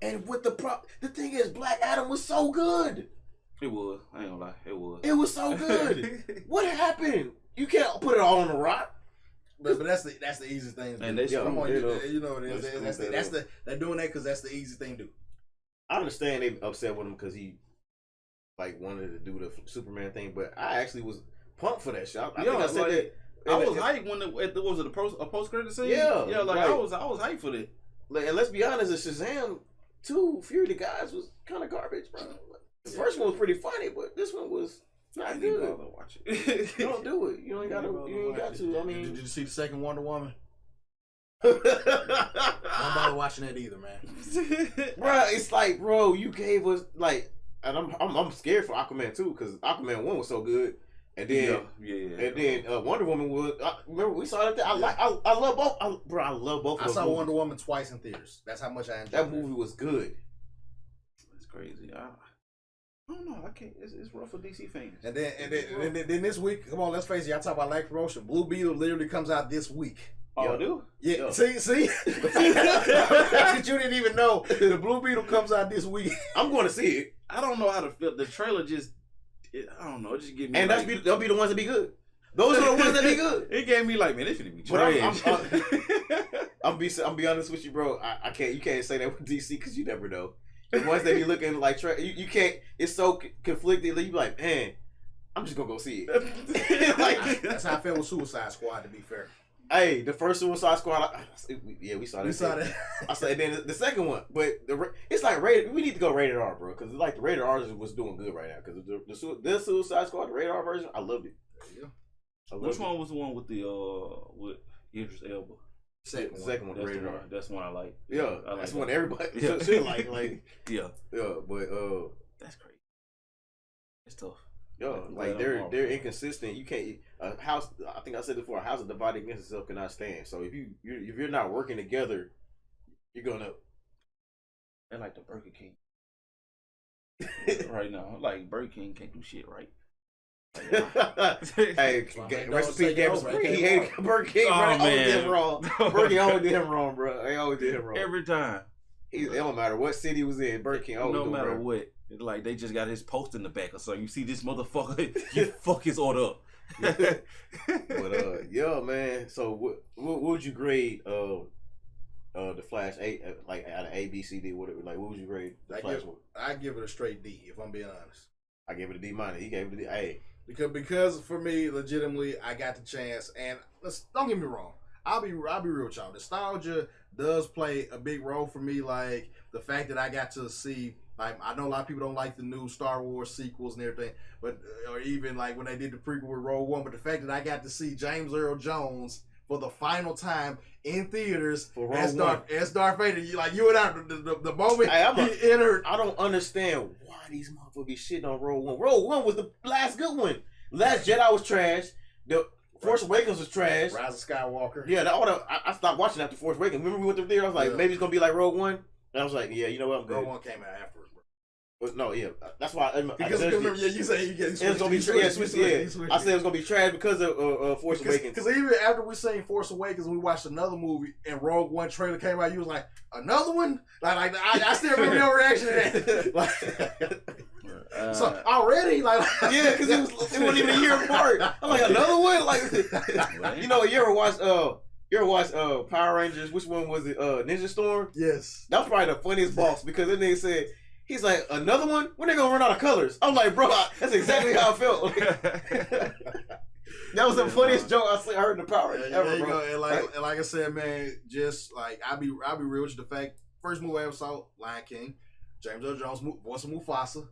And with the thing is, Black Adam was so good. It was. I ain't gonna lie. It was. It was so good. What happened? You can't put it all on the rock. But that's the easiest thing. And they come on, you know what it is. They're doing that because that's the easy thing to do. I understand they upset with him because he like wanted to do the Superman thing, but I actually was pumped for that shit. I think I said that. I was hyped when was it a post credit scene? Yeah, like I was hyped for that. Like, and let's be honest, the Shazam 2 Fury of the Gods was kind of garbage, bro. The first one was pretty funny, but this one was not good. Watch it. Don't do it. You ain't got to. I mean, did you see the second Wonder Woman? I'm not bother watching that either, man. Bro, it's like, bro, you gave us like, and I'm scared for Aquaman 2 because Aquaman 1 was so good, and then Wonder Woman was. Remember we saw that. I love both. I love both. I saw Wonder Woman twice in theaters. That's how much I enjoyed that movie. Was good. It's crazy. I don't know. I can't. It's rough for DC fans. And then this week, come on, let's face it. Y'all talk about lack promotion. Blue Beetle literally comes out this week. Oh, do? Yeah. Yo. See. That you didn't even know. The Blue Beetle comes out this week. I'm going to see it. I don't know how to feel. The trailer I don't know. It just give me. And they'll be the ones that be good. Those are the ones that be good. It gave me like, man, this should be trash. I'm be honest with you, bro. I can't. You can't say that with DC because you never know. Once they be looking like you can't. It's so conflicted. You be like, man, I'm just gonna go see it. Like, that's how I felt with Suicide Squad. To be fair, hey, the first Suicide Squad, we saw that. We saw that. I said, and then the second one, but it's like rated. We need to go rated R, bro, because like the rated R was doing good right now. Because the Suicide Squad, the rated R version, I loved it. Yeah. Which one was the one with with Idris Elba? Second one, rated R. That's one I like. Yeah, I like that's that. one everybody should like. Yeah, but that's crazy. It's tough. Yeah, like they're inconsistent. You can't a house. I think I said before, a house divided against itself cannot stand. So if you're not working together, you're gonna. They're like the Burger King right now. Like Burger King can't do shit right. Hey, recipe Gabby Spree. He hated Burger King. Oh, always did him wrong. Burger King always did him wrong, bro. He always did him wrong every time. It don't matter what city he was in. Burger King always no matter what. It's like they just got his post in the back or something. You see this motherfucker, you fuck his order up. But yeah, man. So what would you grade the Flash 8 like out of A, B, C, D? What would you grade the Flash? I give it a straight D if I'm being honest. I gave it a D minus. He gave it a D. Hey. Because for me, legitimately, I got the chance, and don't get me wrong. I'll be real with y'all. Nostalgia does play a big role for me. Like the fact that I got to see Like I know a lot of people don't like the new Star Wars sequels and everything, but or even like when they did the prequel with Rogue One. But the fact that I got to see James Earl Jones for the final time in theaters as Darth Vader, you and I, the moment he entered. I don't understand why these motherfuckers be shitting on Rogue One. Rogue One was the last good one. Last Jedi was trash. The Force Awakens was trash. Rise of Skywalker. Yeah, I stopped watching after Force Awakens. Remember we went to the theater? I was like, maybe it's gonna be like Rogue One. And I was like, yeah, you know what? I'm good. Rogue One came out afterwards, bro. But no, yeah, that's why. Because remember, you said you get it's gonna be trash. I said it was gonna be trash because of Force Awakens. Because even after we seen Force Awakens, we watched another movie and Rogue One trailer came out. You was like, another one? Like I still remember your reaction to that. So already, yeah, because it wasn't even a year apart. I'm like, another one? Like, you know, you ever watched Power Rangers? Which one was it? Ninja Storm? Yes. That was probably the funniest box because then they said, he's like, another one? When they gonna run out of colors? I'm like, bro, that's exactly how I felt. That was the funniest joke I heard in the Power Rangers ever, bro. And like I said, man, just like I'll be real with you. The fact, first movie I ever saw, Lion King, James Earl Jones, voice of Mufasa.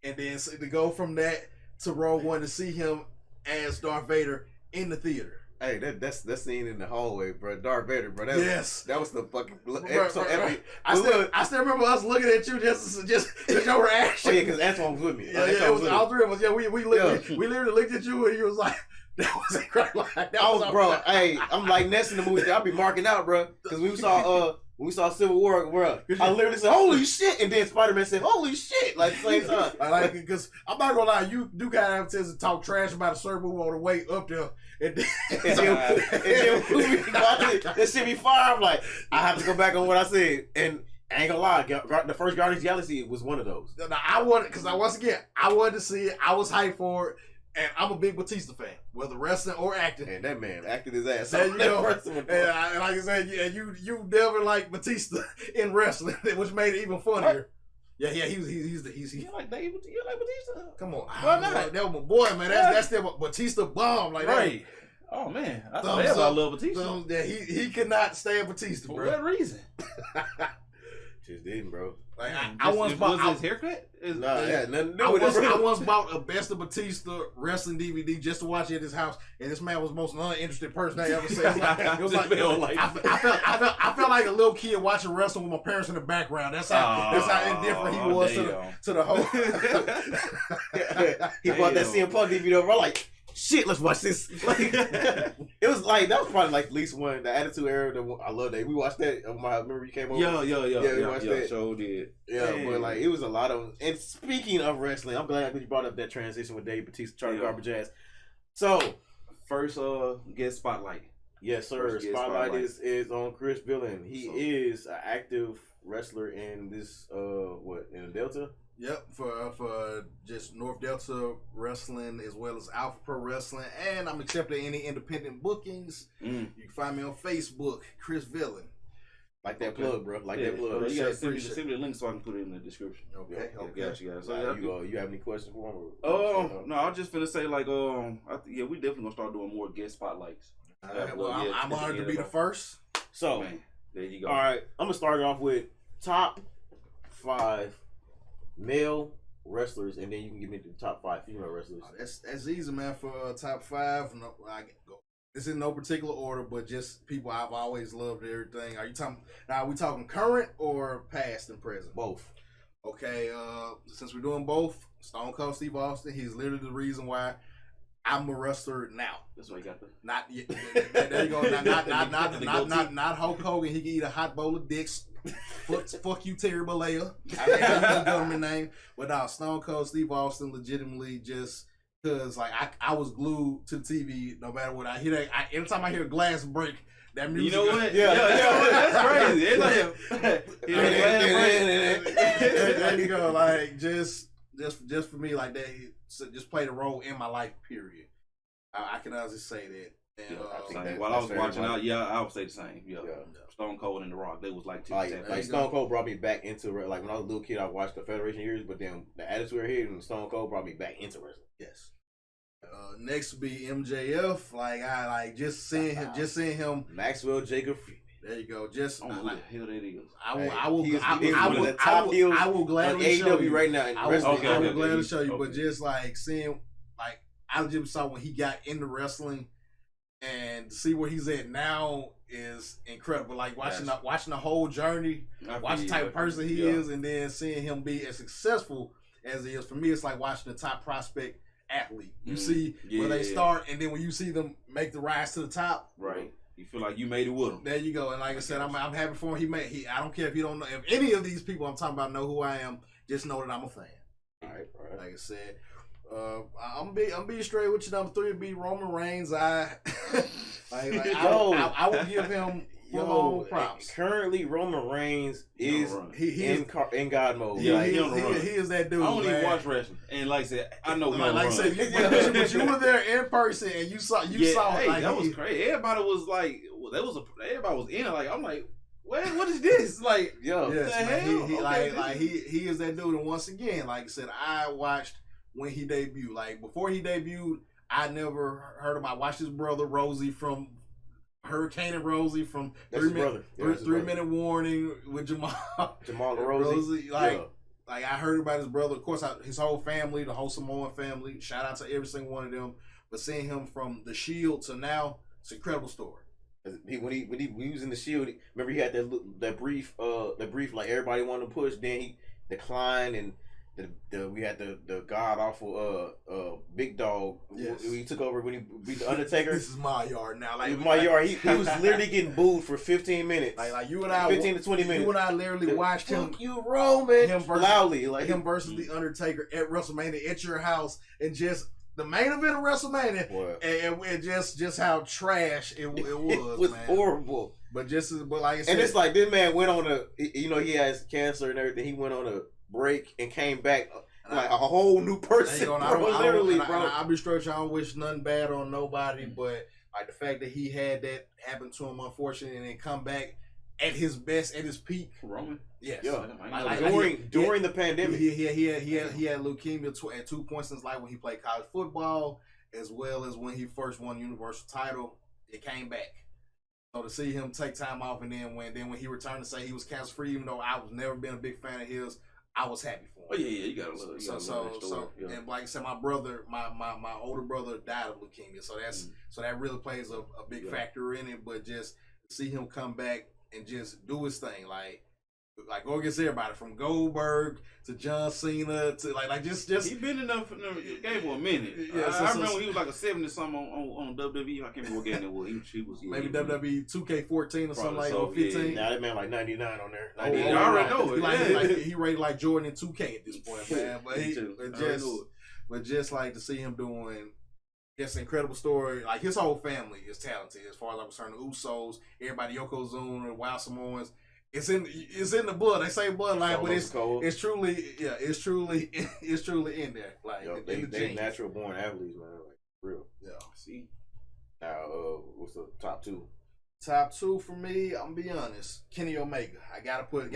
And then to go from that to Rogue One to see him as Darth Vader in the theater. Hey, that's scene in the hallway, bro. Darth Vader, bro. That was the fucking episode. I still remember us looking at you just your reaction. Oh yeah, because Antoine was with me. Yeah, it was all three of us. Yeah, we literally looked at you and you was like, that was a great line. Bro. Hey, I'm like Ness in the movie. I'll be marking out, bro, because we saw Civil War, bro. I literally said, "Holy shit!" and then Spider-Man said, "Holy shit!" Like the same time. I like it because I'm not gonna lie, you do kind of have to talk trash about a certain movie on the way up there, and then that shit be fire. I'm like, I have to go back on what I said, and I ain't gonna lie, the first Guardians of the Galaxy was one of those. Now, I wanted to see it. I was hyped for it. And I'm a big Batista fan, whether wrestling or acting. And that man acted his ass off. And like I said, you never like Batista in wrestling, which made it even funnier. What? Yeah, he's you like Batista? Come on, that was my boy, man. That's still Batista bomb, like right. That. Oh man, I love Batista. Yeah, he could not stand Batista for what reason? Just didn't, bro. Like I once bought his haircut. Nothing to do with it. I once bought a Best of Batista wrestling DVD just to watch it at his house, and this man was the most uninterested person I ever seen. I felt like a little kid watching wrestling with my parents in the background. That's how indifferent he was to the whole. He bought that CM Punk DVD over. I'm like, shit, let's watch this. Like, it was like, that was probably like at least one, the Attitude Era. I love that. We watched that. Remember you came over? Yeah, we watched that. Sure did. Yeah, but like, it was a lot of. And speaking of wrestling, I'm glad that you brought up that transition with Dave Batista, Charlie Garbage Ass. So, first guest spotlight. Yes, sir. Spotlight is on Kris Vilain. He is an active wrestler in this in Delta. Yep, for just North Delta Wrestling as well as Alpha Pro Wrestling, and I'm accepting any independent bookings. You can find me on Facebook, Kris Vilain. Like that plug, bro. That plug. You gotta send me the link so I can put it in the description. Okay. Got you guys. So you have any questions for him? No, I was just finna say we definitely gonna start doing more guest spotlights. I'm honored to be the first. So, man, there you go. All right, I'm gonna start it off with top 5 male wrestlers, and then you can give me the top 5 female wrestlers. That's easy, man. For top 5, no, it's in no particular order, but just people I've always loved. Everything. Are we talking current or past and present? Both. Okay. Since we're doing both, Stone Cold Steve Austin. He's literally the reason why I'm a wrestler now. That's why you got the not yet. There you go. Not Hulk Hogan. He can eat a hot bowl of dicks. Fuck you, Terry Bollea. I think that's the government name. But now Stone Cold Steve Austin, legitimately, just because like I was glued to the TV. No matter what I hear, every time I hear glass break, that music. You know what? Yeah, that's crazy. There you go. Like just for me, like that, just played a role in my life. Period. I can honestly say that. And, while I was watching out, I would say the same. Yeah. Stone Cold and The Rock, they was like two. Like Stone Cold brought me back into like when I was a little kid, I watched the Federation years, but then the Attitude Era here and Stone Cold brought me back into wrestling. Yes. Next would be MJF. Like I just seeing him. Maxwell Jacob Freeman. There you go. Just I don't know who the hell that is. I will gladly show you right now. I will gladly show you, but just like seeing, like I just saw when he got into wrestling, and to see where he's at now is incredible. Like watching the whole journey, watching the type of person he is, and then seeing him be as successful as he is. For me, it's like watching the top prospect athlete. You see where they start, and then when you see them make the rise to the top, right? You feel like you made it with him. There you go. And like I said, I'm happy for him. I don't care if you don't know, if any of these people I'm talking about know who I am. Just know that I'm a fan. All right. Like I said, I'm being straight with you. Number 3 would be Roman Reigns. I will give him full props. Currently, Roman Reigns is in God mode. He is that dude. I don't even watch wrestling, and like I said, I know. Like I said, but you were there in person, and you saw. Hey, like, that was crazy. Everybody was like, everybody was in it. Like, I'm like, what is this? Like, he is that dude. And once again, like I said, I watched when he debuted. Like before he debuted, I never heard him. I watched his brother Rosie from Hurricane and Rosie from 3 minute warning with Jamal Rosie. Like I heard about his brother. Of course, his whole family, the whole Samoan family. Shout out to every single one of them. But seeing him from the Shield to now, it's an incredible story. When he was in the Shield, remember he had that brief like everybody wanted to push. Then he declined, and we had the god awful Big Dog. Yes. He took over when he beat the Undertaker. This is my yard now. Like my yard. He was literally getting booed for 15 minutes. Like you and I, 15 to 20 minutes. You and I literally watched him. You Roman loudly, like him versus the Undertaker at WrestleMania at your house, and just the main event of WrestleMania, and just how trash it was. It was horrible. But like I said, and it's like this man went on he has cancer and everything. He went on a break and came back like a whole new person. I'll be straight. I don't wish nothing bad on nobody, but like the fact that he had that happen to him, unfortunately, and then come back at his best, at his peak. Roman, yes, during the pandemic, he had leukemia at 2 points in his life when he played college football, as well as when he first won the Universal title. It came back. So to see him take time off, and then when he returned to say he was cancer free, even though I was never been a big fan of his, I was happy for him. Oh yeah, you gotta love. So and like I said, my brother, my older brother died of leukemia, so that really plays a big factor in it. But just to see him come back and just do his thing, like go against everybody from Goldberg to John Cena to like just he been in the game for a minute. Yeah, I remember when he was like a 70 something on WWE. I can't remember what game it was. He was maybe WWE 2K14 or something like or 15. Nah, that man like 99 on there. I already know it. He rated like Jordan in 2K at this point, man. But just like to see him doing. It's an incredible story. Like his whole family is talented as far as I'm concerned. The Usos, everybody, Yokozuna, the Wild Samoans. It's in the blood. They say bloodline, but it's truly in there. Like they natural born athletes, man. Like real. Yeah. See. Now, what's the top 2? Top 2 for me. I'm gonna be honest. Kenny Omega. I gotta put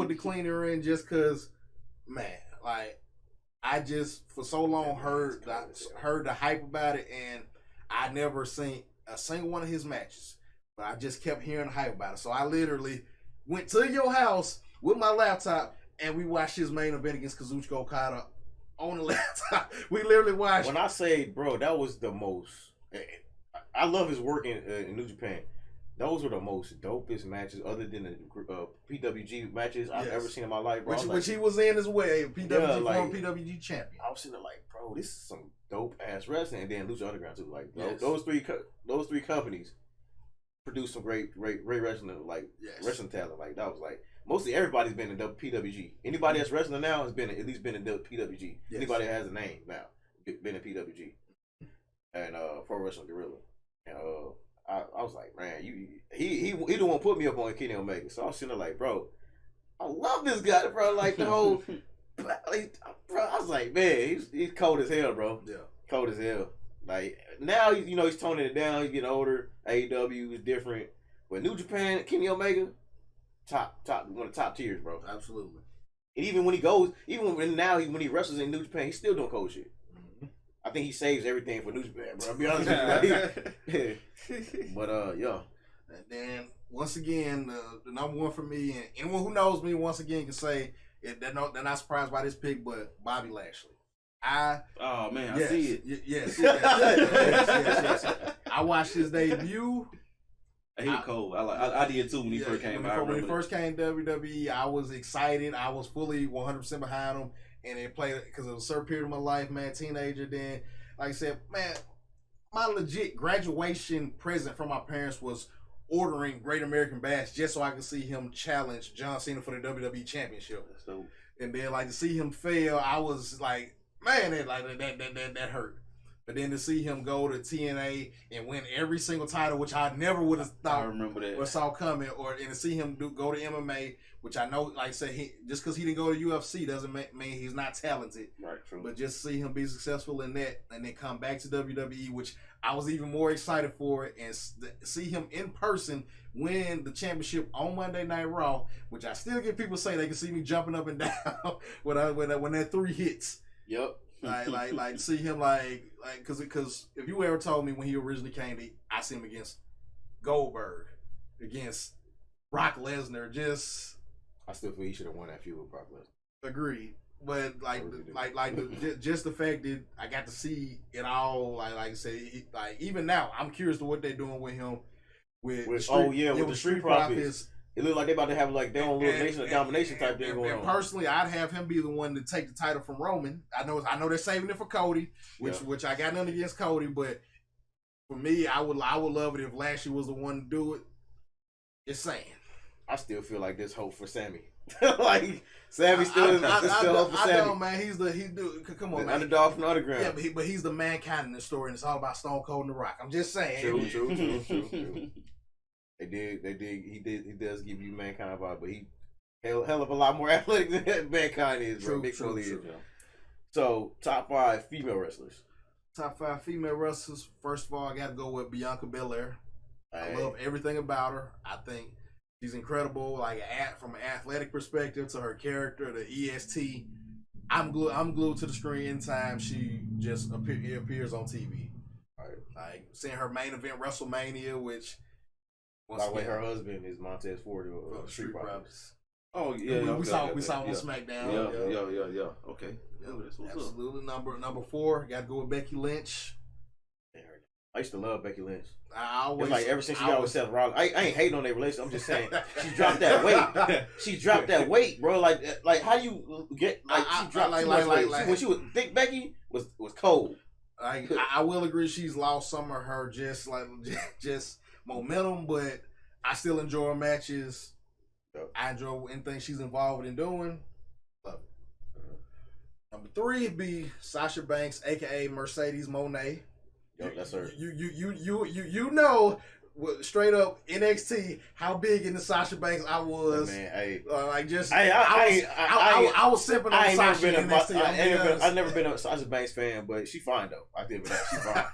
the cleaner in just cause, man. Like I just for so long heard the hype about it, and I never seen a single one of his matches. But I just kept hearing hype about it. So I literally went to your house with my laptop, and we watched his main event against Kazuchika Okada on the laptop. We literally watched. When I say, bro, that was the most. I love his work in New Japan. Those were the most dopest matches, other than the PWG matches I've ever seen in my life, bro. Which he was in as well, former PWG champion. I was sitting there like, bro, this is some dope ass wrestling, and then Lucha Underground too. Like those three companies produced some great wrestling, wrestling talent. Like that was like mostly everybody's been in PWG. Anybody that's wrestling now has been at least been in PWG. Yes. Anybody that has a name now been in PWG and Pro Wrestling Guerrilla. And I was like, man, he the one put me up on Kenny Omega. So I was sitting there like, bro, I love this guy, bro. Like the whole, bro. I was like, man, he's cold as hell, bro. Yeah, cold as hell. Like now, he's toning it down. He's getting older. AEW is different, but New Japan, Kenny Omega, top, one of the top tiers, bro. Absolutely. And even when he wrestles in New Japan, he's still doing cold shit. Mm-hmm. I think he saves everything for New Japan, bro. I'll be honest with you. But And then once again, the number one for me, and anyone who knows me once again can say they're not surprised by this pick, but Bobby Lashley. I see it. Yes. I watched his debut. He was cold. I did too when he first came out. When he first came to WWE, I was excited. I was fully 100% behind him, and it played because it was a certain period of my life, man. Teenager, then like I said, man, my legit graduation present from my parents was ordering Great American Bash just so I could see him challenge John Cena for the WWE Championship. So, and then like to see him fail, I was like, man, that hurt. But then to see him go to TNA and win every single title, which I never would have thought I remember that. or saw coming, and to see him go to MMA, which I know, like I said, just because he didn't go to UFC doesn't mean he's not talented. Right, true. But just see him be successful in that and then come back to WWE, which I was even more excited for it, and see him in person win the championship on Monday Night Raw, which I still get people say they can see me jumping up and down when that 3 hits. Yep. like see him because if you ever told me when he originally came, I see him against Goldberg, against Brock Lesnar, I still feel he should have won that feud with Brock Lesnar. Agreed, but just the fact that I got to see it all, like I say, even now I'm curious to what they're doing with him with the Street Profits. It looked like they about to have like their own little Nation of Domination type thing going on. Personally, I'd have him be the one to take the title from Roman. I know they're saving it for Cody, which I got nothing against Cody, but for me, I would love it if Lashley was the one to do it. Just saying. I still feel like there's hope for Sammy. Like Sammy still hope for Sammy. I know, man. Come on, man. Underdog from the underground. Yeah, but he's the mankind in the story, and it's all about Stone Cold and The Rock. I'm just saying. True. He does give you mankind vibe, but he hell of a lot more athletic than mankind is. True. So, top 5 female wrestlers. Top 5 female wrestlers. First of all, I got to go with Bianca Belair. I love everything about her. I think she's incredible. Like from an athletic perspective to her character, the EST. I'm glued to the screen anytime she just appears on TV. All right. Like seeing her main event WrestleMania, which. By the way, her husband is Montez Ford of Street Profits. Oh yeah, we saw on SmackDown. Yeah. Okay, absolutely. Number 4, got to go with Becky Lynch. I used to love Becky Lynch. It's like ever since she got with Seth Rollins. I ain't hating on their relationship. I'm just saying she dropped that weight. She dropped that weight, bro. Like how do you get she dropped too much weight? When she was thick, Becky was cold. I will agree she's lost some of her just momentum, but I still enjoy her matches. Yep. I enjoy anything she's involved in doing. Love it. Number 3 would be Sasha Banks, aka Mercedes Moné. Yep, that's her. You know, straight up NXT, how big in the Sasha Banks I was. Man, hey, I was sipping on Sasha in NXT. I've never been a Sasha Banks fan, but she fine though. I think she fine.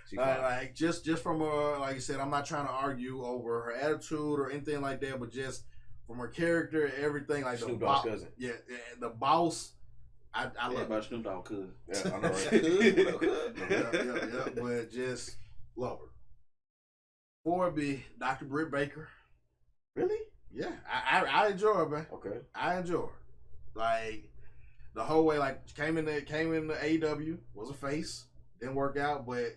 She fine. Like just from her, like you said, I'm not trying to argue over her attitude or anything like that, but just from her character, everything like Snoop Dogg's cousin. Yeah, the boss. I love about Snoop Dogg cousin. Yeah, I know, right? yeah, but just love her. 4 would be Dr. Britt Baker. Really? Yeah, I enjoy her, man. Okay, I enjoy her. Like the whole way, like came in the AEW, was a face, didn't work out, but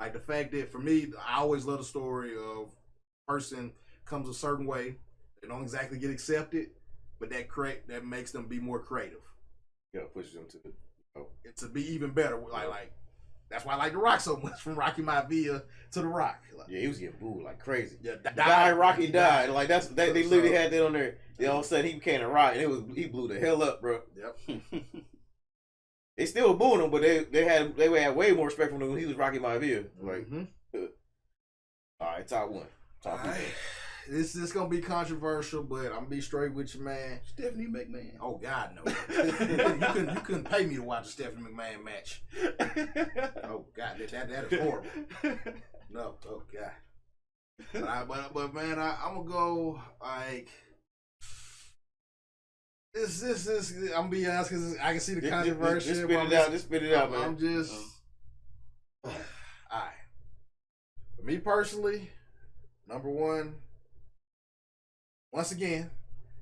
like the fact that for me, I always love the story of a person comes a certain way, they don't exactly get accepted, but that makes them be more creative. Yeah, pushes them to be even better. Like that's why I like The Rock so much, from Rocky Maivia to The Rock. Like, yeah, he was getting booed like crazy. Yeah, Rocky died. Like they literally had that on there. Then all of a sudden he became a Rock, and he blew the hell up, bro. Yep. They still booed him, but they had way more respect for him when he was Rocky Maivia. Like, all right, top 1. Top 1. This is gonna be controversial, but I'm gonna be straight with you, man. Stephanie McMahon. Oh God, no! you couldn't pay me to watch a Stephanie McMahon match. Oh God, that is horrible. No, oh God. But man, I'm gonna go like this. I'm gonna be honest because I can see the controversy. Just spit it out, man. I'm just all right. For me personally. Number one, once again,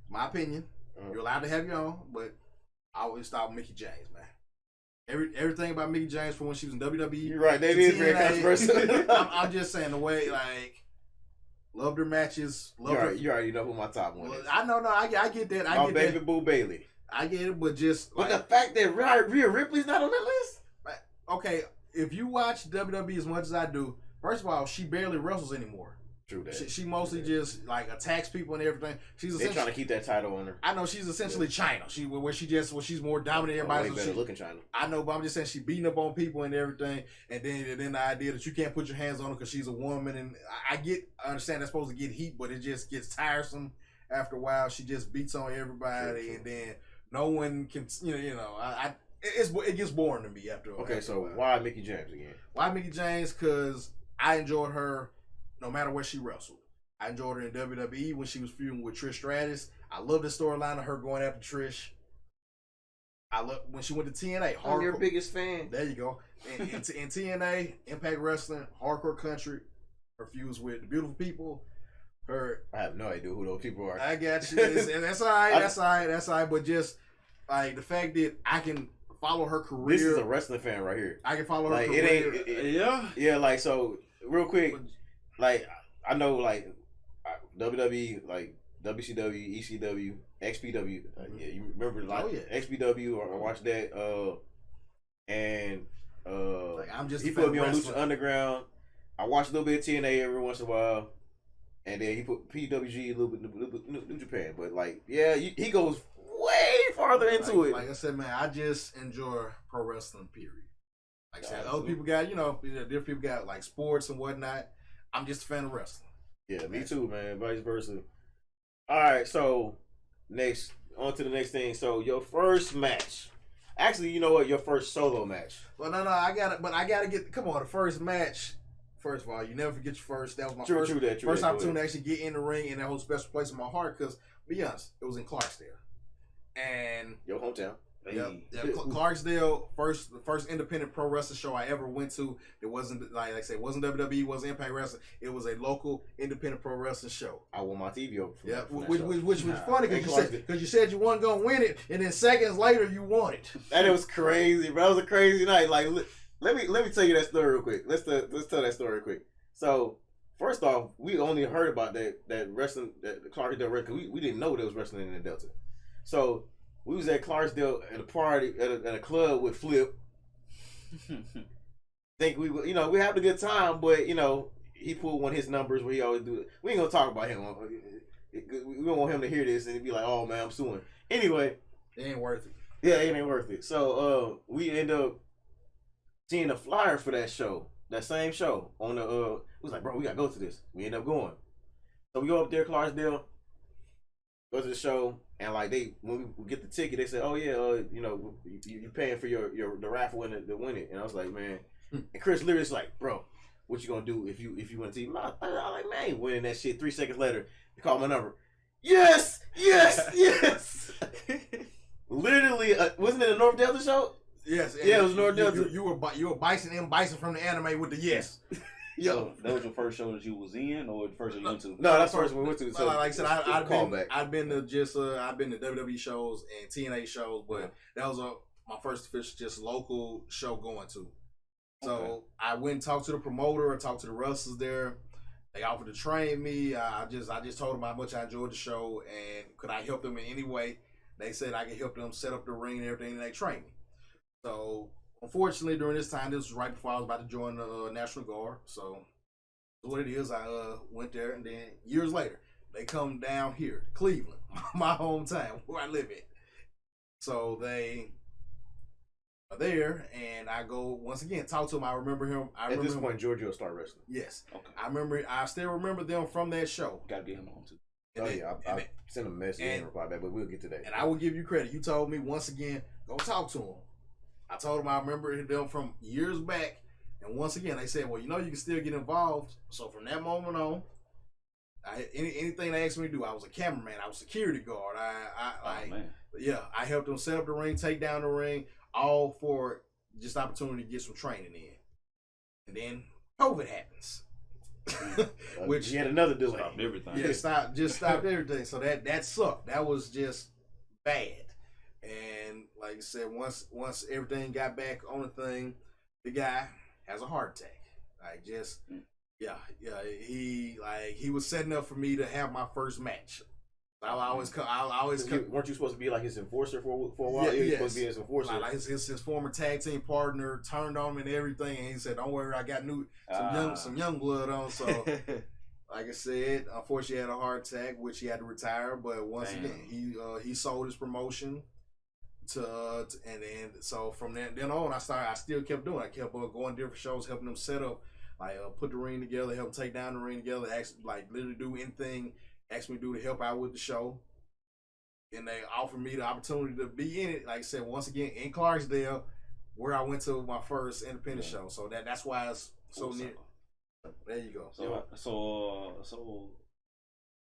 my opinion. You're allowed to have your own, but I always thought Mickie James, man. Everything about Mickie James from when she was in WWE. You're right. That is very controversial. I'm just saying the way, like, loved her matches. You already know who my top one is. I know. I get that. My baby Boo Bailey. I get it, but just but the fact that Rhea Ripley's not on that list. Okay, if you watch WWE as much as I do, first of all, she barely wrestles anymore. True that. She mostly just like attacks people and everything. They're trying to keep that title on her. I know she's essentially China. She's more dominant than everybody. Way better looking China. I know, but I'm just saying she beating up on people and everything. And then the idea that you can't put your hands on her because she's a woman. And I understand that's supposed to get heat, but it just gets tiresome after a while. She just beats on everybody, true. And then no one can. It gets boring to me after. Okay, so why Mickie James again? Why Mickie James? Because I enjoyed her. No matter where she wrestled, I enjoyed her in WWE when she was feuding with Trish Stratus. I love the storyline of her going after Trish. I love when she went to TNA. I'm your biggest fan. There you go. In TNA, Impact Wrestling, Hardcore Country, her feuds with the Beautiful People. I have no idea who those people are. I got you. And that's all right. That's all right. But just like the fact that I can follow her career. This is a wrestling fan right here. I can follow her career. Yeah. Like so, real quick. Like I know, like WWE, like WCW, ECW, XPW. Yeah, you remember like XPW or watch that. And like I'm just he put me on Lucha Underground. I watch a little bit of TNA every once in a while, and then he put PWG a little bit New Japan. But like, yeah, he goes way farther into it. Like I said, man, I just enjoy pro wrestling. Period. Like I said, other people got different people got like sports and whatnot. I'm just a fan of wrestling. Yeah, me too, man. Vice versa. All right, so on to the next thing. So your first match. Actually, you know what? Your first solo match. Well, no, I gotta get. Come on, the first match. First of all, you never forget your first. That was my first opportunity to actually get in the ring, and that holds a special place in my heart. Because, be honest, it was in Clarksdale, and your hometown. Yeah, Clarksdale, the first independent pro wrestling show I ever went to. It wasn't like I said, it wasn't WWE, it wasn't Impact Wrestling. It was a local independent pro wrestling show. I won my TV over. Which was funny because you said you weren't gonna win it, and then seconds later you won it. And it was crazy, bro. It was a crazy night. Like, let me tell you that story real quick. Let's tell that story real quick. So first off, we only heard about that wrestling, that Clarksdale wrestling. We didn't know there was wrestling in the Delta. So we was at Clarksdale at a party at a club with Flip. Think we having a good time, but he pulled one of his numbers where he always do it. We ain't gonna talk about him. We don't want him to hear this and be like, "Oh man, I'm suing." Anyway, it ain't worth it. Yeah, it ain't worth it. So we end up seeing a flyer for that show, that same show on the. It was like, bro, we gotta go to this. We end up going. So we go up there, Clarksdale, go to the show. And like when we get the ticket, they said, "Oh yeah, you paying for the raffle to win it." And I was like, "Man," and Chris literally was like, "Bro, what you gonna do if you win the team?" I was like, "Man, I ain't winning that shit." 3 seconds later, they called my number. Yes. Literally, wasn't it a North Delta show? Yes. Yeah, it was North Delta. You were Bison from the anime with the yes. So that was your first show that you was in, or the first show you went to? No, that's the first one we went to. So like I said, I've been to WWE shows and TNA shows, but that was my first official just local show going to. So I went and talked to the promoter, and talked to the wrestlers there. They offered to train me. I just told them how much I enjoyed the show and could I help them in any way. They said I could help them set up the ring and everything, and they trained me. So unfortunately, during this time, this was right before I was about to join the National Guard. So what it is, I went there, and then years later, they come down here, Cleveland, my hometown, where I live in. So they are there, and I go once again talk to him. I remember him. At this point, Giorgio started wrestling. Yes. Okay. I still remember them from that show. Gotta get him on too. I sent him a message and reply back, but we'll get to that. And I will give you credit. You told me once again, go talk to him. I told them I remember them from years back, and once again they said, "Well, you can still get involved." So from that moment on, anything they asked me to do, I was a cameraman, I was security guard. I helped them set up the ring, take down the ring, all for just opportunity to get some training in. And then COVID happens. Which he had another delay. Stopped everything. Yeah, stopped everything. So that sucked. That was just bad. And like I said, once everything got back on the thing, the guy has a heart attack. Like just he was setting up for me to have my first match. I always weren't you supposed to be like his enforcer for a while? Yeah, supposed to be his enforcer. Like his former tag team partner turned on him and everything, and he said, "Don't worry, I got some young blood on." So, like I said, unfortunately, he had a heart attack, which he had to retire. But once again, he sold his promotion and then so from then on, I still kept doing. I kept going to different shows, helping them set up, like put the ring together, help them take down the ring together, literally do anything. Asked me to do to help out with the show, and they offered me the opportunity to be in it. Like I said, once again in Clarksdale, where I went to my first independent show. So that's why it's so near. There you go. So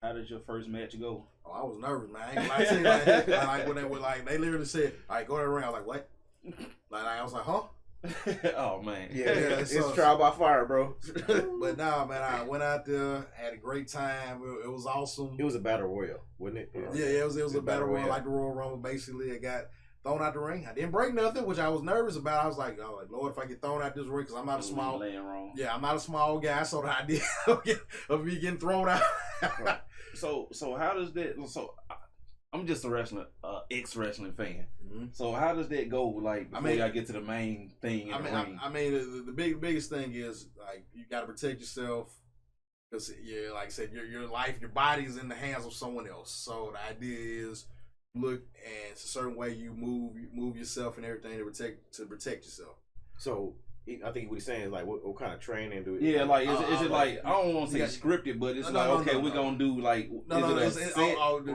how did your first match go? Oh, I was nervous, man. I ain't gonna lie to you. Like when they were they literally said, "All right, go to the ring." I was like, "What?" Like I was like, "Huh?" Oh man, yeah, it's trial by fire, bro. But nah, man, I went out there, had a great time. It was awesome. It was a battle royal, wasn't it? Yeah, it was a battle royal, like the Royal Rumble. Basically, it got thrown out the ring. I didn't break nothing, which I was nervous about. I was like, "Oh Lord, if I get thrown out this ring, because I'm not a small, I'm not a small guy, so the idea of me getting thrown out." So how does that? So I'm just a wrestling, ex-wrestling fan. Mm-hmm. So how does that go? Like before I get to the main thing. The biggest thing is like you got to protect yourself because like I said, your life, your body is in the hands of someone else. So the idea is look and it's a certain way you move yourself and everything to protect yourself. So I think what he's saying is like, what kind of training do it? Yeah, like is it like I don't want to say scripted, but it's we're gonna do like or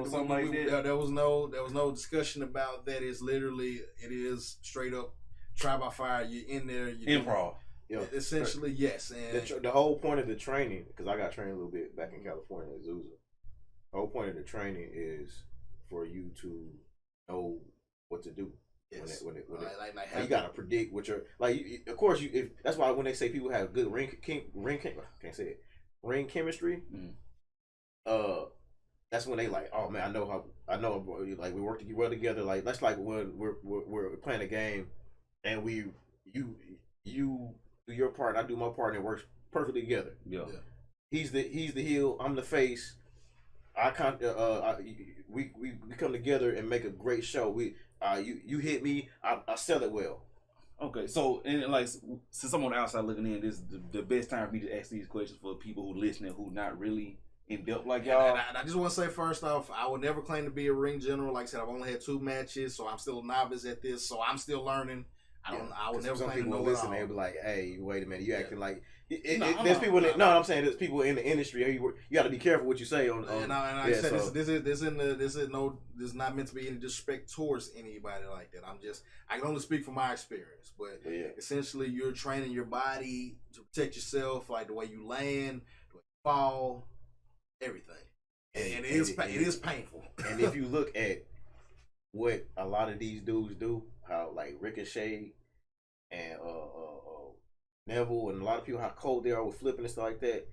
something like that. There was no discussion about that. It is straight up try by fire. You're in there. Improv. Essentially, yes. And the whole point of the training, because I got trained a little bit back in California at Soulo. The whole point of the training is for you to know what to do. Yes. When you gotta predict what you're like. Of course, if that's why when they say people have good ring chemistry, that's when they like, oh man, I know, like we work well together. Like that's like when we're playing a game, and you do your part, I do my part, and it works perfectly together. Yeah. He's the heel, I'm the face. We come together and make a great show. You hit me, I sell it well. Okay, so and like since I'm on the outside looking in, this is the best time for me to ask these questions for people who listening who not really in depth like y'all. And I just want to say first off, I would never claim to be a ring general. Like I said, I've only had 2 matches, so I'm still a novice at this. So I'm still learning. I would never claim to know it all. They'll be like, "Hey, wait a minute, you acting like." There's people. I'm saying there's people in the industry. You got to be careful what you say on. And I said this is not meant to be any disrespect towards anybody like that. I can only speak from my experience, but essentially you're training your body to protect yourself, like the way you land, the way you fall, everything, and it is painful. And if you look at what a lot of these dudes do, how like Ricochet and Neville and a lot of people, how cold they are with flipping and stuff like that.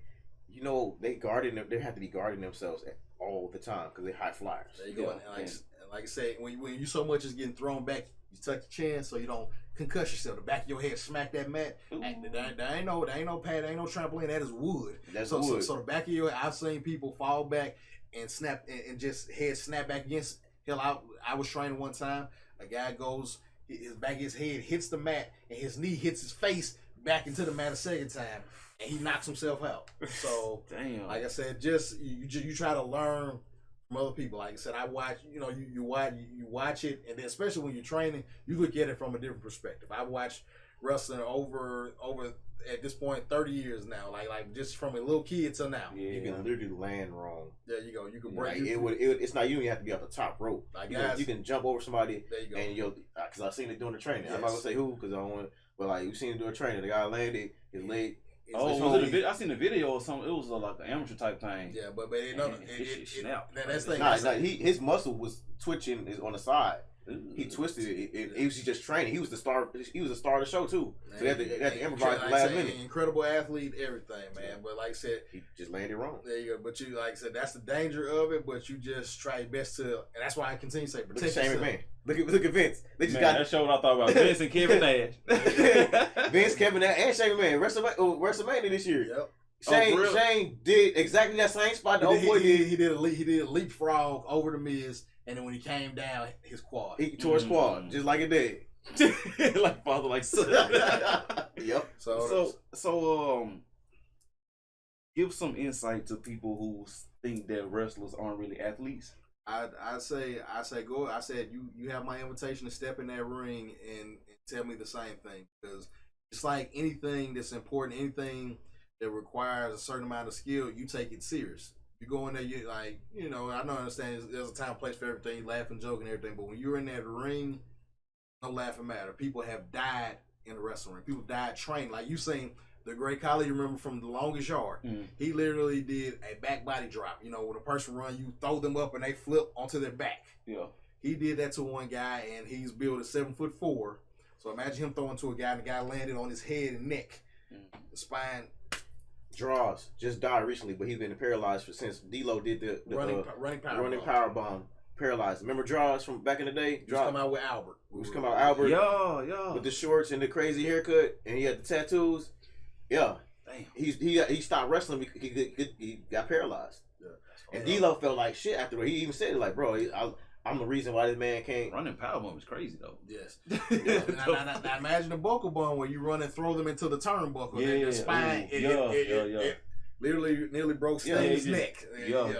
You know, they have to be guarding themselves all the time because they're high flyers. There you go. And like I said, when you so much is getting thrown back, you tuck your chin so you don't concuss yourself. The back of your head smack that mat. There ain't no pad, there ain't no trampoline. That is wood. That's wood. So the back of your head, I've seen people fall back and snap and just head snap back against. Hell, I was training one time. A guy goes, his back of his head hits the mat, and his knee hits his face back into the mat a second time, and he knocks himself out. So, damn. Like I said, just you try to learn from other people. Like I said, I watch. You watch it, and then especially when you're training, you look at it from a different perspective. I watched wrestling over at this point 30 years now. Like just from a little kid till now. Yeah, you can literally land wrong. There you go. You can break. It's not, you don't even have to be off the top rope. You can jump over somebody. There you go. And because I've seen it during the training. Yes. I'm not gonna say who because I don't want. But like you've seen it during training. The guy landed his leg. I seen the video or something. It was like an amateur type thing. Yeah, but it snapped. That's the thing. His muscle was twitching on the side. He twisted it. He was just training. He was the star. He was the star of the show too. So they had to improvise the last minute. Incredible athlete, everything, man. But like I said, he just landed wrong. There you go. But you, like I said, that's the danger of it. But you just try your best to, and that's why I continue to say protect yourself. Man. Look at Vince. They just got that show. What I thought about Vince and Kevin Nash. Vince, Kevin Nash, and Shane Man. WrestleMania this year. Yep. Shane did exactly that same spot the old boy did. He did a leapfrog over the Miz. And then when he came down, his quad. He tore his quad, just like it did. Like father, like son. Yep. So, give some insight to people who think that wrestlers aren't really athletes. I say go. I said you have my invitation to step in that ring and tell me the same thing, because it's like anything that's important, anything that requires a certain amount of skill, you take it serious. You go in there, you like, I don't understand. There's a time and place for everything, you laugh and joke and everything. But when you're in that ring, no laughing matter. People have died in the wrestling ring. People died training. Like you seen the great Kali, you remember from The Longest Yard. He literally did a back body drop. When a person run, you throw them up and they flip onto their back. Yeah. He did that to one guy, and he's built at 7'4". So imagine him throwing to a guy, and the guy landed on his head and neck, the spine. Draws just died recently, but he's been paralyzed since D-Lo did the running power bomb. Paralyzed. Remember Draws from back in the day? Draws come out with Albert. Yeah. With the shorts and the crazy haircut, and he had the tattoos. Yeah. Damn. He stopped wrestling because he got paralyzed. Yeah. And D-Lo felt like shit afterward. He even said it like, bro, I'm the reason why this man can't. Running powerbomb is crazy though. Yes. Now imagine a buckle bomb where you run and throw them into the turnbuckle. Yeah. The spine. It literally nearly broke Sting's neck. Yeah.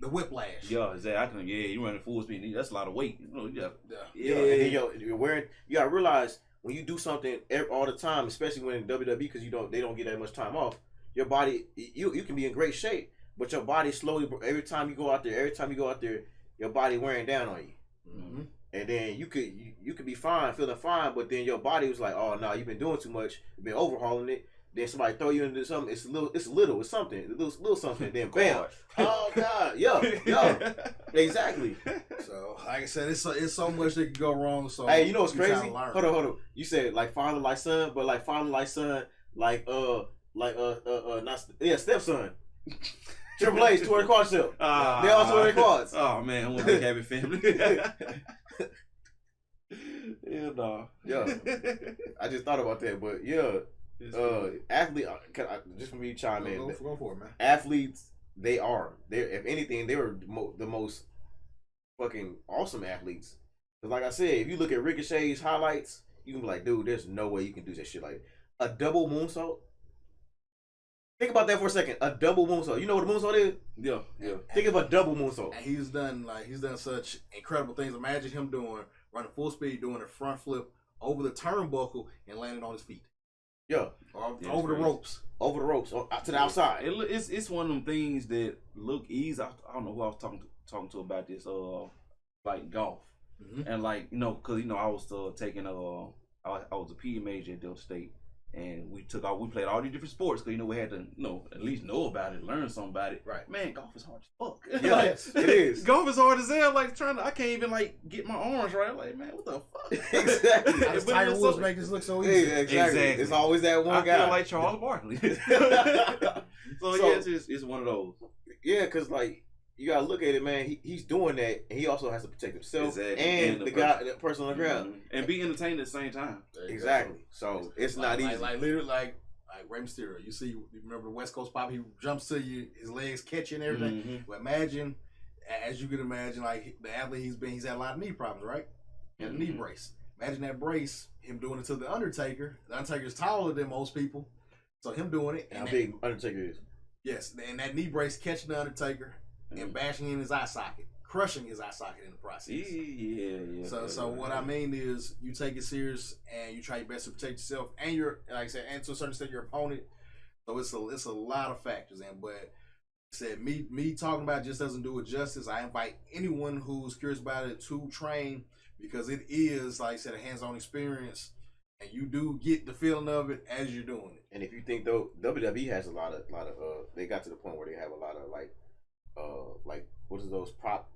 The whiplash. Yeah, exactly. You running full speed. That's a lot of weight. Yeah. And then you're wearing. You gotta realize when you do something all the time, especially when in WWE, because they don't get that much time off. Your body, you can be in great shape, but your body slowly. Every time you go out there. Your body wearing down on you, and then you could be fine, feeling fine, but then your body was like, oh no, you've been doing too much, you've been overhauling it. Then somebody throw you into something, it's something, little something. Then bam, oh god, yeah, exactly. So like I said, it's so much that can go wrong. So hey, you know what's crazy? Hold on. You said like father like son, but like father like son, stepson. Triple H tore the quad ship. They all tore their quads. Oh man, I'm gonna have a family. Yeah, no. Yeah. I just thought about that, but yeah. Athlete, just for me to chime in. Go for it, man. Athletes, if anything, they were the most fucking awesome athletes. Because like I said, if you look at Ricochet's highlights, you can be like, dude, there's no way you can do that shit like a double moonsault. Think about that for a second. A double moonsault. You know what a moonsault is? Yeah. Think of a double moonsault. And he's done such incredible things. Imagine him running full speed, doing a front flip over the turnbuckle and landing on his feet. Yeah. Over the ropes. Over the ropes. To the outside. It's one of them things that look easy. I don't know who I was talking to about this. Like golf, and like because I was taking I was a PE major at Delta State. And we played all these different sports because we had to at least know about it, learn something about it. Right, man, golf is hard as fuck. Yeah, it is. Golf is hard as hell. Like I can't even get my arms right. Like, man, what the fuck? Exactly. How does Tiger Woods make this look so easy? Yeah, exactly. It's always that one guy. I feel like Charles Barkley. so yeah, it's one of those. Yeah, because like you gotta look at it, man. He's doing that, and he also has to protect himself and the person on the ground, and be entertained at the same time. Exactly. So it's not easy. Like literally, like Rey Mysterio. You remember the West Coast Pop? He jumps to you, his legs catch you and everything. But imagine, as you can imagine, like the athlete he's had a lot of knee problems, right? And a knee brace. Imagine that brace, him doing it to the Undertaker. The Undertaker's taller than most people, so him doing it. And how big Undertaker is? Yes, and that knee brace catching the Undertaker. And bashing in his eye socket, crushing his eye socket in the process. Yeah. So what I mean is, you take it serious and you try your best to protect yourself and like I said, and to a certain extent your opponent. So it's a lot of factors in. But said me talking about it just doesn't do it justice. I invite anyone who's curious about it to train, because it is, like I said, a hands-on experience, and you do get the feeling of it as you're doing it. And if you think though, WWE has a lot of they got to the point where they have a lot of like what is those prop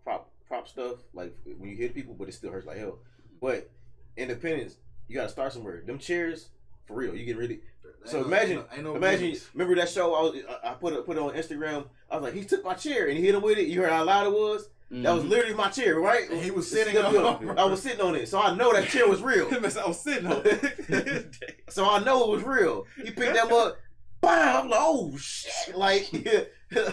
prop stuff, like when you hit people, but it still hurts like hell. But independence, you gotta start somewhere. Them chairs, for real, you get really. So imagine, remember that show I put it on Instagram. I was like, he took my chair and he hit him with it. You heard how loud it was? That was literally my chair, right? And he was sitting on it. I was sitting on it, so I know that chair was real. I was sitting on it. So I know it was real. He picked them up. Bam! I'm like, oh shit! Like,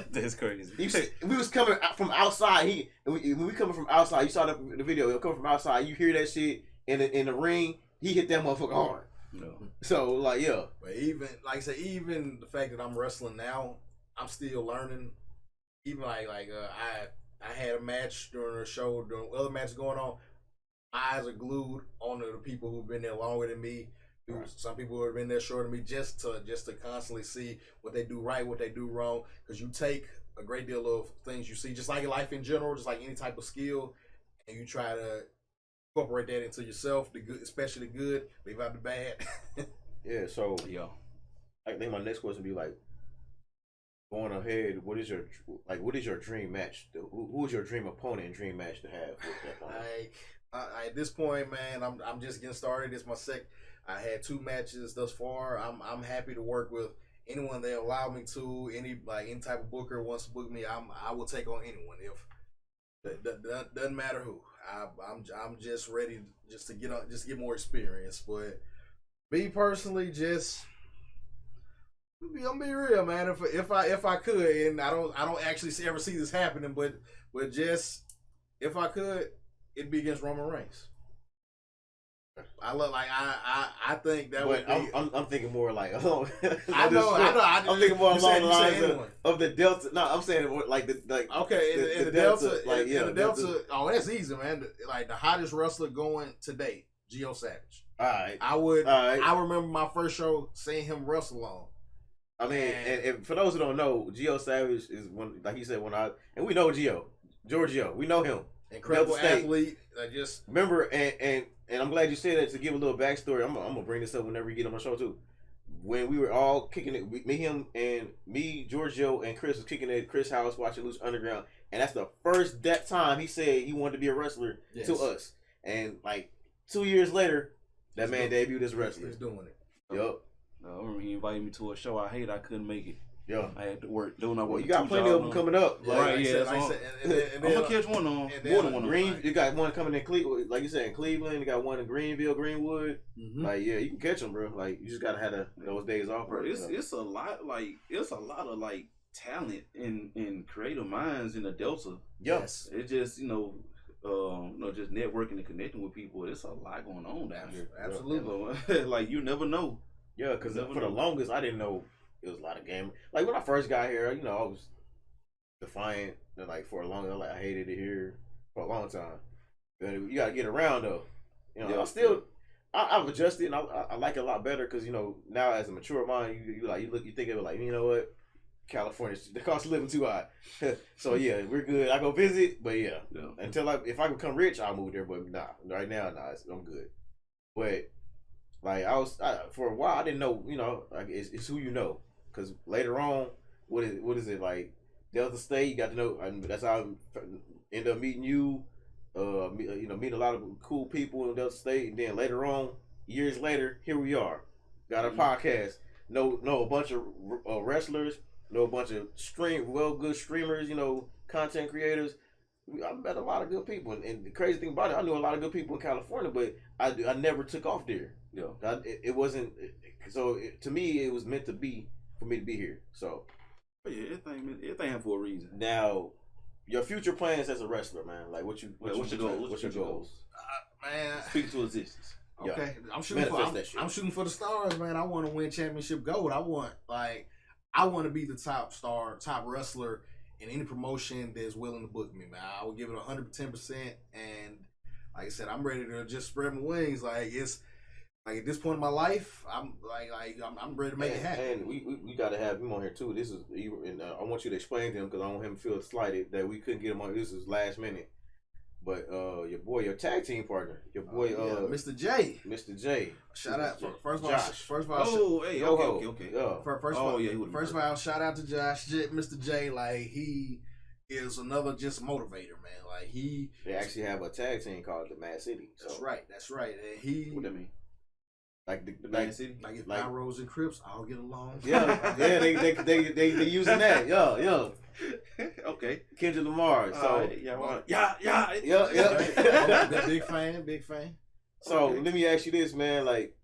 that's crazy. We was coming from outside. When we coming from outside, you saw the video. He'll come from outside. You hear that shit in the ring. He hit that motherfucker hard. No. So like, yeah. But even like I said, even the fact that I'm wrestling now, I'm still learning. Even I had a match during the show, during other matches going on. My eyes are glued on the people who've been there longer than me. Right. Some people who have been there shorter than me, just to constantly see what they do right, what they do wrong. Because you take a great deal of things you see, just like in life in general, just like any type of skill, and you try to incorporate that into yourself, the good, especially the good, leave out the bad. Yeah. So I think my next question would be like, going ahead, what is your dream match? Who is your dream opponent and dream match to have with that like at this point, man, I'm just getting started. It's my second. I had 2 matches thus far. I'm happy to work with anyone they allow me to. Any type of booker wants to book me, I will take on anyone. If doesn't matter who. I'm just ready to get more experience. But me personally, I'm gonna be real, man. If I could, and I don't actually ever see this happening, but just if I could, it'd be against Roman Reigns. I think that would be. I'm thinking more like I know. I'm thinking more along the lines of the Delta. No, I'm saying like okay in the Delta. Like in the Delta. Oh, that's easy, man. Like the hottest wrestler going today, Gio Savage. All right. I remember my first show seeing him wrestle on. I mean, and for those who don't know, Gio Savage is one, like he said, and we know Giorgio, we know him. Incredible athlete. Remember, and I'm glad you said that to give a little backstory. I'm gonna bring this up whenever you get on my show too. When we were all kicking it, me, Giorgio, and Chris was kicking it at Chris' house watching Lucha Underground, and that's the first time he said he wanted to be a wrestler to us. And like 2 years later, that man debuted as a wrestler. He's doing it. Yup. I remember he invited me to a show I couldn't make it. Yeah, I had to work doing I work. You got plenty of them coming up, right? Yeah, I'm gonna catch one on more than one. You got one coming in Cleveland, like you said, in Cleveland. You got one in Greenville, Greenwood. Mm-hmm. Like you can catch them, bro. Like you just gotta have those days off, bro. It's a lot of like talent in creative minds in the Delta. Yes, it's just just networking and connecting with people. It's a lot going on down here. Absolutely, like you never know. Yeah, because for the longest I didn't know. It was a lot of game. Like when I first got here, I was defiant. Like for a long time, I hated it here for a long time. But you gotta get around though. I've adjusted and I like it a lot better because now as a mature mind, you think of it like what, California, the cost of living too high. So yeah, we're good. I go visit, but yeah. Until if I become rich, I'll move there. But nah, right now, I'm good. But like for a while, I didn't know. Like it's who you know. Because later on, what is it like? Delta State, you got to know. That's how I end up meeting you. Meeting a lot of cool people in Delta State, and then later on, years later, here we are. Got a podcast. Know a bunch of wrestlers. Know a bunch of good streamers. Content creators. I met a lot of good people, and the crazy thing about it, I knew a lot of good people in California, but I never took off there. Yeah, it wasn't. So to me, it was meant to be. For me to be here, so yeah, everything for a reason. Now, your future plans as a wrestler, man. Like, what's your goals? What's your goals? Man, speak to existence. Okay, yeah. I'm shooting for the stars, man. I want to win championship gold. I want to be the top wrestler in any promotion that's willing to book me, man. I will give it 110%, and like I said, I'm ready to just spread my wings. Like Like at this point in my life, I'm ready to make it happen. And we got to have him on here too. This is, and I want you to explain to him because I don't want him to feel slighted that we couldn't get him on. This is last minute, but your tag team partner, Mr. J. Mr. J. Shout out first of all. Oh, hey, okay. First of all, shout out to Josh, Mr. J. Like he is another just motivator, man. Like they actually have a tag team called the Mad City. So. That's right. And What that mean? Like the Mad City? Like if Pyros and Crips all get along. Yeah, they using that. Yo. Okay. Kendrick Lamar. So yeah. Big fan. So okay. let me ask you this, man. Like,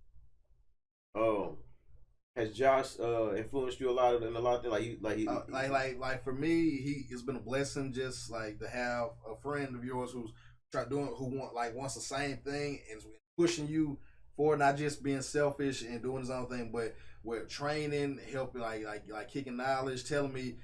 has Josh influenced you a lot in a lot of things? Like for me, it's been a blessing just like to have a friend of yours who's wants the same thing and pushing you for not just being selfish and doing his own thing, but with training, helping like kicking knowledge, telling me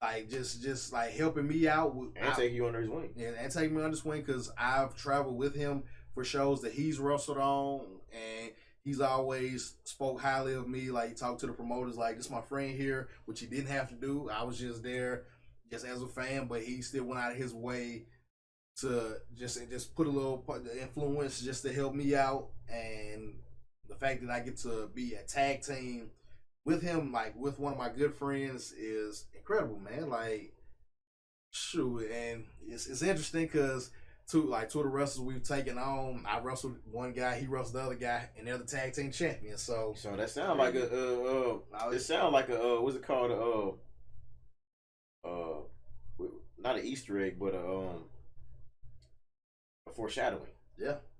like just like helping me out and taking you under his wing. And taking me under his wing because I've traveled with him for shows that he's wrestled on, and he's always spoke highly of me. Like he talked to the promoters like, this is my friend here, which he didn't have to do. I was just there just as a fan, but he still went out of his way to just put a little influence just to help me out. And the fact that I get to be a tag team with him, like with one of my good friends, is incredible, man. Like, shoot, and it's interesting because two of the wrestlers we've taken on, I wrestled one guy, he wrestled the other guy, and they're the tag team champions. So that sounds like it sounds like a what's it called? Not an Easter egg, but a foreshadowing.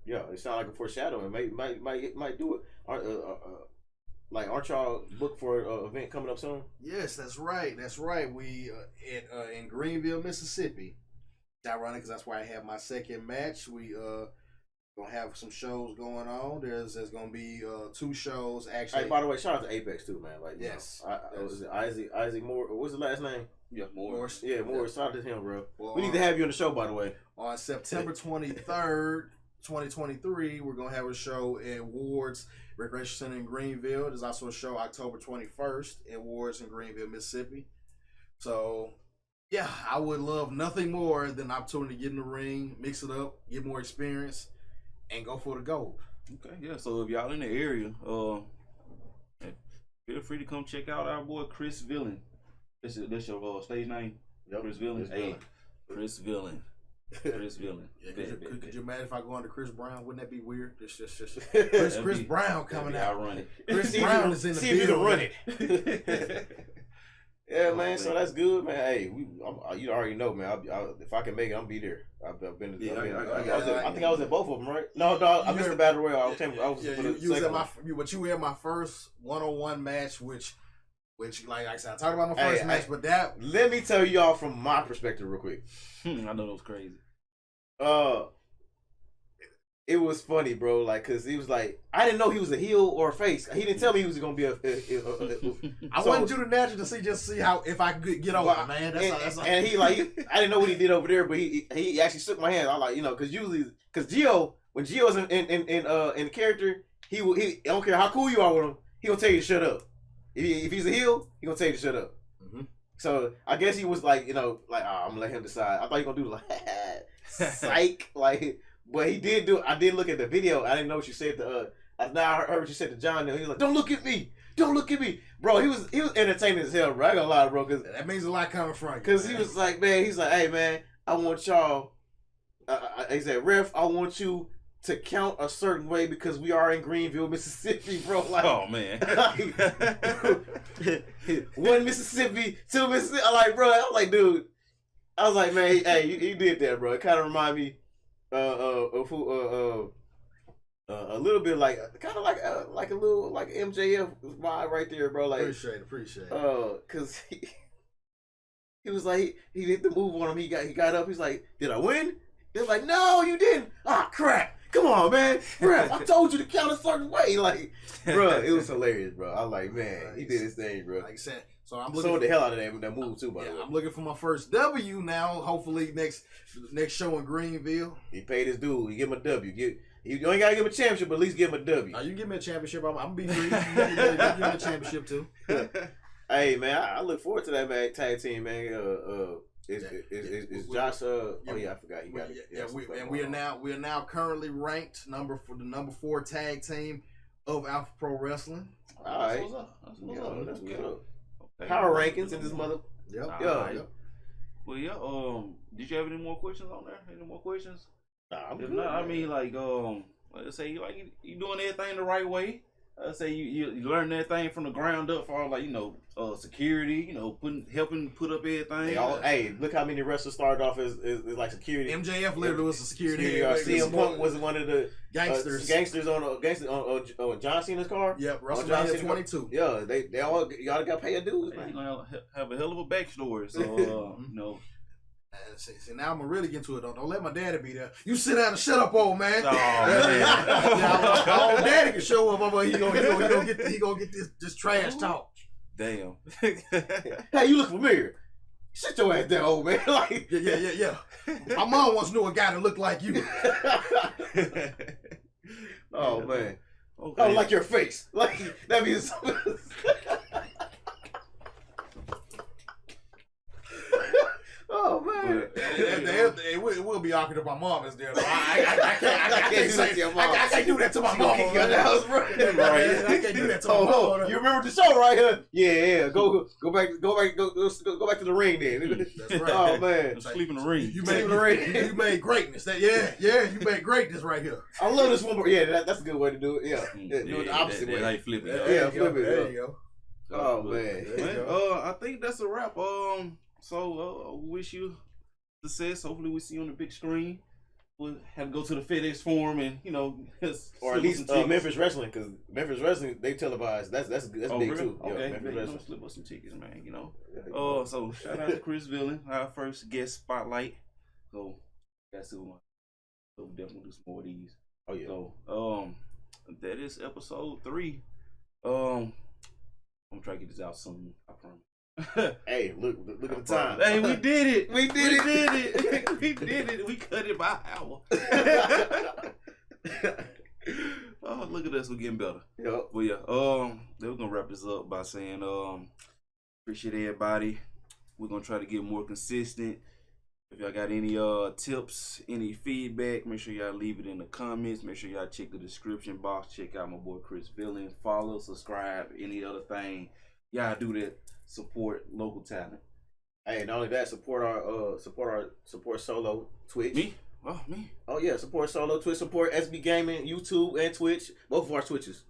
Yeah, it sounds like a foreshadowing. Might do it. Aren't y'all booked for an event coming up soon? Yes, that's right. We in Greenville, Mississippi. It's ironic because that's where I have my second match. We gonna have some shows going on. There's gonna be 2 shows actually. Hey, by the way, shout out to Apex too, man. Like, yes, was it Isaac Moore? What's the last name? Yeah, Morris. Yeah, Morris. Shout out to him, bro. Well, we need to have you on the show, by the way. On September 23rd, 2023, we're gonna have a show at Ward's Recreation Center in Greenville. There's also a show October 21st at Ward's in Greenville, Mississippi. So, yeah, I would love nothing more than the opportunity to get in the ring, mix it up, get more experience, and go for the gold. Okay, yeah. So if y'all in the area, feel free to come check out our boy Kris Vilain. This your stage name? Yep. Kris Vilain. Hey, Kris Vilain. Kris Vilain. Yeah, could you imagine if I go under Chris Brown? Wouldn't that be weird? Chris Brown coming out. Running. Chris Brown is in the field. Run it. Yeah, man. So that's good, man. Hey, you already know, man. If I can make it, I'll be there. I've been. I think I was at both of them, right? No, I missed the battle royal. You were at my first one-on-one match, which like I said, I talked about my first match, but that. Let me tell y'all from my perspective, real quick. I know that was crazy. It was funny, bro. Like, cause he was like, I didn't know he was a heel or a face. He didn't tell me he was gonna be a I wanted you to natural to see how if I could get over, man. That's all. And he like, I didn't know what he did over there, but he actually shook my hand. I like, cause usually, cause when Gio's in character, he I don't care how cool you are with him, he gonna tell you to shut up. If he's a heel, he gonna tell you to shut up. Mm-hmm. So I guess he was like, I'm gonna let him decide. I thought he gonna do like psych, like. But he did do. I did look at the video. I didn't know what you said to. Now I heard what you said to John. He was like, "Don't look at me, bro." He was entertaining as hell, bro. I ain't gonna lie, bro. Cause that means a lot coming from you. Cause he was like, man, he's like, "Hey, man, I want y'all." He said, "Ref, I want you to count a certain way because we are in Greenville, Mississippi, bro." Like, oh man, 1 Mississippi, 2 Mississippi. I'm like, bro. I'm like, dude. I was like, man, hey, you did that, bro. It kind of reminded me. A little bit like kind of like a little like MJF vibe right there, bro. Like appreciate. Cause he was like he did the move on him. He got up. He's like, did I win? They're like, no, you didn't. Ah, crap. Come on, man. Crap. I told you to count a certain way. Like, bro, it was hilarious, bro. I was like, man, he did his thing, bro. Like I said. So I'm looking the hell out of that move too, by the way. I'm looking for my first W now. Hopefully next show in Greenville. He paid his due. You give him a W. You ain't gotta give him a championship, but at least give him a W. No, you give me a championship. I'm gonna be free. You give me a championship too. Hey man, I look forward to that tag team, man. Is Josh? Oh yeah, I forgot. He got it. Yeah, we are now currently ranked number 4 tag team of Alpha Pro Wrestling. All right, that's what's up. Power rankings in this mother. Yep. Yeah. Well, yeah. Did you have any more questions on there? Any more questions? Nah, I'm If good, not, man. I mean, like, let's say you doing everything the right way. Say you learn everything from the ground up for all, like, security, helping put up everything. Hey, look how many wrestlers started off as like security. MJF literally was a security. CM Punk was one of the gangsters on John Cena's car. Yep, WrestleMania 22. Yeah, they all y'all got to pay a dues, man. You're gonna have a hell of a backstory, so See, now I'm gonna really get into it. Don't let my daddy be there. You sit down and shut up, old man. Oh, man. My old daddy can show up. He gonna get this trash talk. Damn. Hey, you look familiar. Sit your ass down, old man. Like, yeah. My mom once knew a guy that looked like you. Oh man. Okay. Oh, like your face. Like that means. Oh man, it will be awkward if my mom is there. I can't do that to my mom. I can't do that to my mom. You remember the show, right? Huh? Yeah. Go back to the ring then. That's right. Oh man, sleep in the ring. You made greatness. You made greatness right here. I love this one. Yeah, that's a good way to do it. Yeah, do it the opposite way. How you flip it? Yeah, flip it. There you go. Oh man. I think that's a wrap. So wish you success. Hopefully we see you on the big screen. We'll have to go to the FedEx Forum and or at least Memphis Wrestling, because Memphis Wrestling they televise. That's big really? too. Okay, Memphis Wrestling. Slip us some tickets, man. So shout out to Kris Vilain, our first guest spotlight. So that's the one. So we'll definitely do some more of these. Oh yeah. So that is episode 3. I'm gonna try to get this out soon. I promise. Hey, look at the time. Hey, we did it. We did it. We did it. We cut it by an hour. Oh, look at us. We're getting better. Yep. Well, yeah. Then we're gonna wrap this up by saying, appreciate everybody. We're gonna try to get more consistent. If y'all got any tips, any feedback, make sure y'all leave it in the comments. Make sure y'all check the description box. Check out my boy Kris Vilain. Follow, subscribe, any other thing. Y'all do that. Support local talent. Hey, not only that, support Soulo Twitch. Me? Oh, me. Oh yeah, support Soulo Twitch. Support SB Gaming, YouTube and Twitch. Both of our Twitches.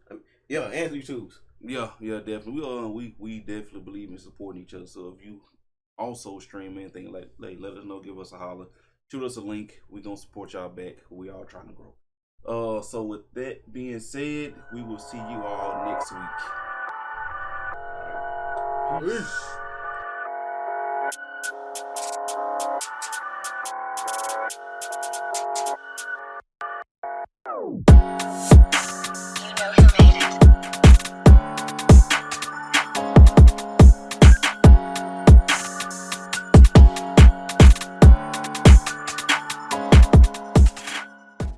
Yeah, and YouTubes. Yeah, definitely. We definitely believe in supporting each other. So if you also stream anything, let us know. Give us a holler. Shoot us a link. We gonna support y'all back. We all trying to grow. So with that being said, we will see you all next week. Peace.